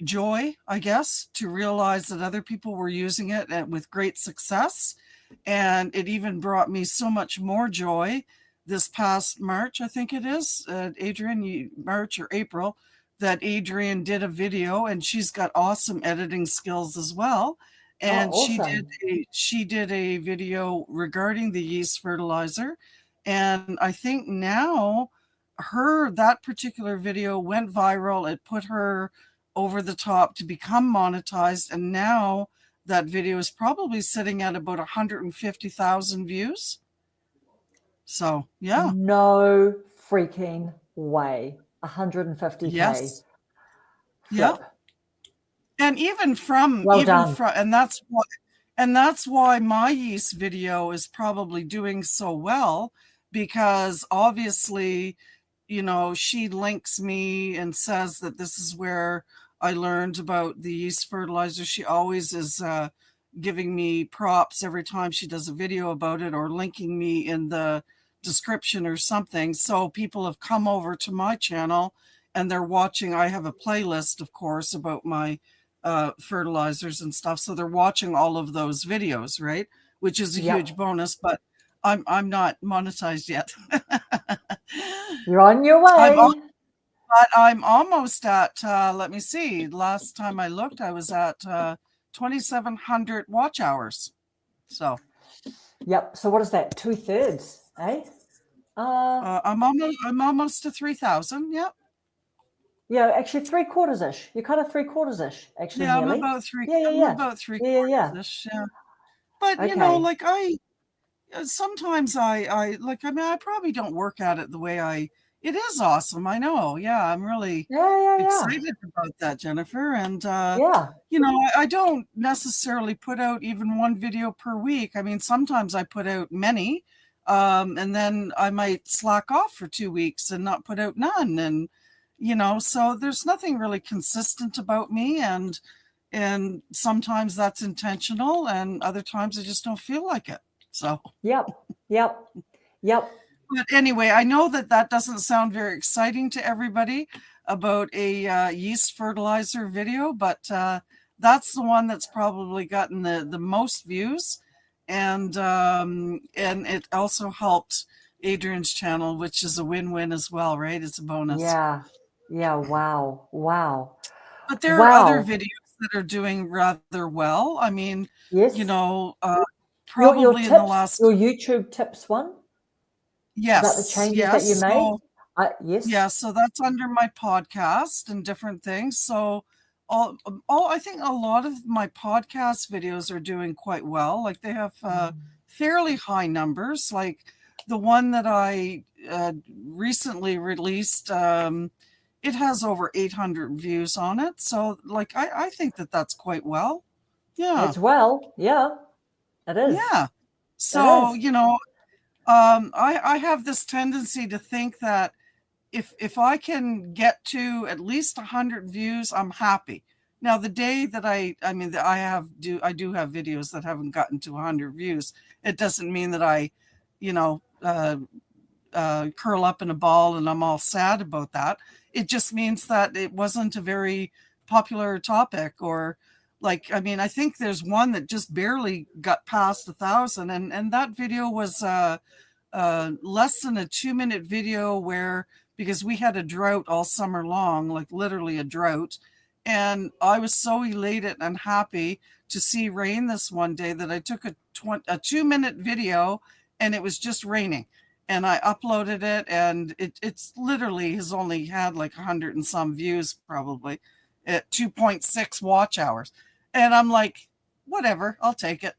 joy, I guess, to realize that other people were using it with great success. And it even brought me so much more joy this past March, I think it is, Adrian, March or April, that Adrian did a video, and she's got awesome editing skills as well. And awesome. she did a video regarding the yeast fertilizer. And I think now that particular video went viral. It put her over the top to become monetized. And now that video is probably sitting at about 150,000 views. So, yeah. No freaking way. 150K. Yes. Yeah. And even from, and that's why my yeast video is probably doing so well, because obviously, she links me and says that this is where I learned about the yeast fertilizer. She always is giving me props every time she does a video about it, or linking me in the description or something. So people have come over to my channel and they're watching. I have a playlist, of course, about my fertilizers and stuff. So they're watching all of those videos, right? Which is a huge bonus, but I'm not monetized yet. You're on your way. But I'm almost at, let me see, last time I looked, I was at 2,700 watch hours. So. Yep. So what is that? 2/3, eh? I'm almost to 3,000. Yep. Yeah, actually 3/4-ish. You're kind of 3/4-ish, actually. Yeah, nearly. I'm about three. I'm about 3/4-ish. Yeah. But okay. Sometimes I probably don't work at it the way it is awesome. I know. Yeah, I'm really excited about that, Jennifer. And, I don't necessarily put out even one video per week. I mean, sometimes I put out many, and then I might slack off for 2 weeks and not put out none. And, so there's nothing really consistent about me. And sometimes that's intentional, and other times I just don't feel like it. So. Yep. But anyway, I know that doesn't sound very exciting to everybody about a yeast fertilizer video, but that's the one that's probably gotten the most views, and it also helped Adrian's channel, which is a win-win as well, right? It's a bonus. Yeah. Wow. But there are other videos that are doing rather well. I mean, yes. Probably your tips, in the last your YouTube tips one. Yes. About the changes that you made. Yes. Yeah. So that's under my podcast and different things. So I think a lot of my podcast videos are doing quite well. Like they have fairly high numbers. Like the one that I recently released, it has over 800 views on it. So like, I think that's quite well. Yeah. It's well. Yeah. It is. Yeah. So, I have this tendency to think that if I can get to at least 100 views, I'm happy. Now, the day that I do have videos that haven't gotten to 100 views. It doesn't mean that I, curl up in a ball and I'm all sad about that. It just means that it wasn't a very popular topic, or I think there's one that just barely got past 1,000, and that video was less than a 2-minute video because we had a drought all summer long, like literally a drought. And I was so elated and happy to see rain this one day that I took a 2-minute video, and it was just raining. And I uploaded it, and it's literally has only had like 100 and some views, probably at 2.6 watch hours. And I'm like, whatever, I'll take it.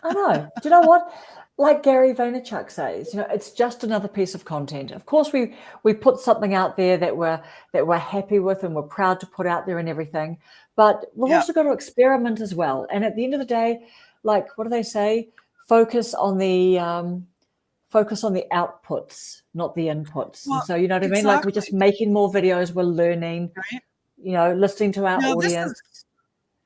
I know. Do you know what? like Gary Vaynerchuk says, it's just another piece of content. Of course, we put something out there that we're happy with and we're proud to put out there and everything. But we've also got to experiment as well. And at the end of the day, like, what do they say? Focus on the outputs, not the inputs. Well, And so, you know what I mean? Like, we're just making more videos, we're learning, right? Listening to our audience.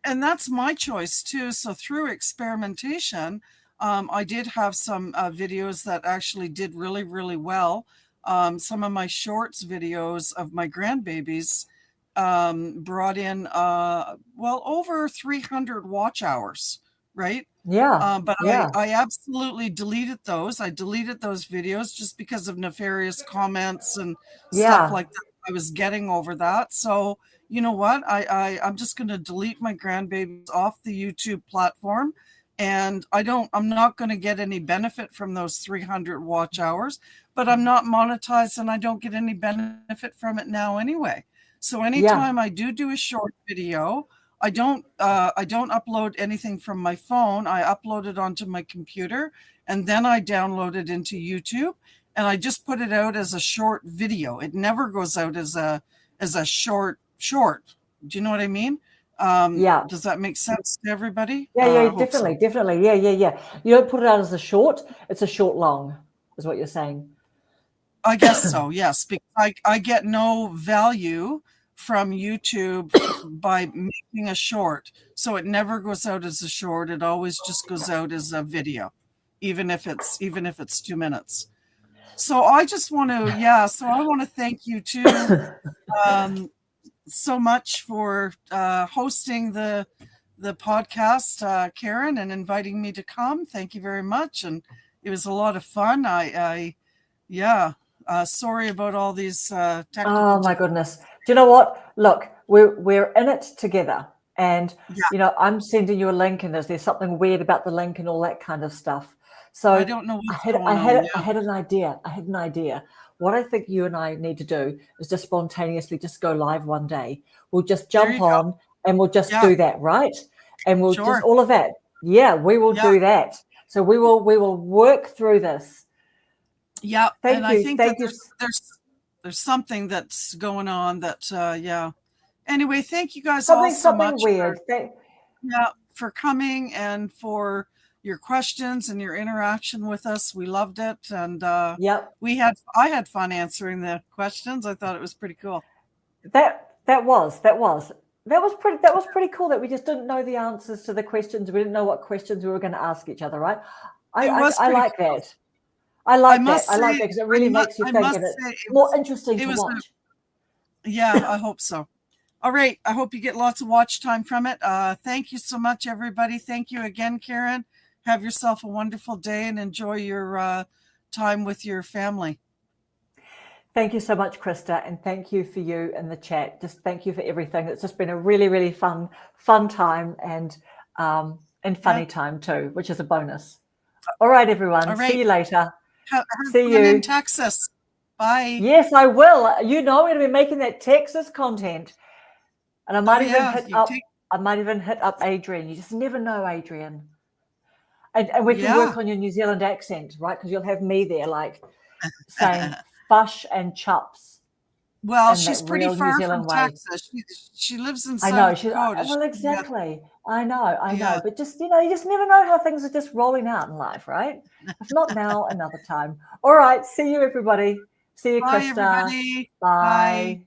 And that's my choice too. So through experimentation, I did have some videos that actually did really, really well. Some of my shorts videos of my grandbabies brought in, over 300 watch hours, right? Yeah. But Yeah. I absolutely deleted those. I deleted those videos just because of nefarious comments and stuff like that I was getting over that. So you know what? I'm just going to delete my grandbabies off the YouTube platform, and I'm not going to get any benefit from those 300 watch hours, but I'm not monetized and I don't get any benefit from it now anyway. So anytime I do a short video, I don't upload anything from my phone. I upload it onto my computer and then I download it into YouTube, and I just put it out as a short video. It never goes out as a short. Do you know what I mean? Does that make sense to everybody? Yeah, definitely. Yeah. You don't put it out as a short, it's a short long, is what you're saying. I guess so, yes, because I get no value from YouTube by making a short. So it never goes out as a short. It always just goes out as a video, even if it's 2 minutes. So I just want to, so I want to thank you too. So much for hosting the podcast, Karen, and inviting me to come. Thank you very much, and it was a lot of fun. Sorry about all these technical. Oh my goodness! Do you know what? Look, we're in it together, and I'm sending you a link, and there's something weird about the link and all that kind of stuff. So I don't know what's going on. I had an idea. What I think you and I need to do is just spontaneously just go live one day. We'll just jump on and we'll just do that, right? And we'll just all of that. Yeah, we will do that. So we will work through this. Yeah, thank and you. I think thank that you. There's something that's going on that Anyway, thank you guys all so much. Weird. For coming and for your questions and your interaction with us. We loved it, and I had fun answering the questions. I thought it was pretty cool. That was pretty cool that we just didn't know the answers to the questions. We didn't know what questions we were going to ask each other, right? I like cool. that. I like that because it really makes you think, and it's more interesting to watch. I hope so. All right. I hope you get lots of watch time from it. Thank you so much, everybody. Thank you again, Karen. Have yourself a wonderful day and enjoy your time with your family. Thank you so much, Krista, and thank you for you in the chat. Just thank you for everything. It's just been a really, really fun time and funny time too, which is a bonus. All right, everyone. All right. See you later. See you in Texas. Bye. Yes, I will. I'm going to be making that Texas content, and I might even hit up Adrian. You just never know, Adrian. And we can work on your New Zealand accent, right? Because you'll have me there, like saying "fush" and "chups." Well, she's pretty far from Texas. She lives in South Dakota. Well, exactly. I know. But just you just never know how things are just rolling out in life, right? If not now, another time. All right. See you, everybody. See you, Krista. Bye, everybody. Bye.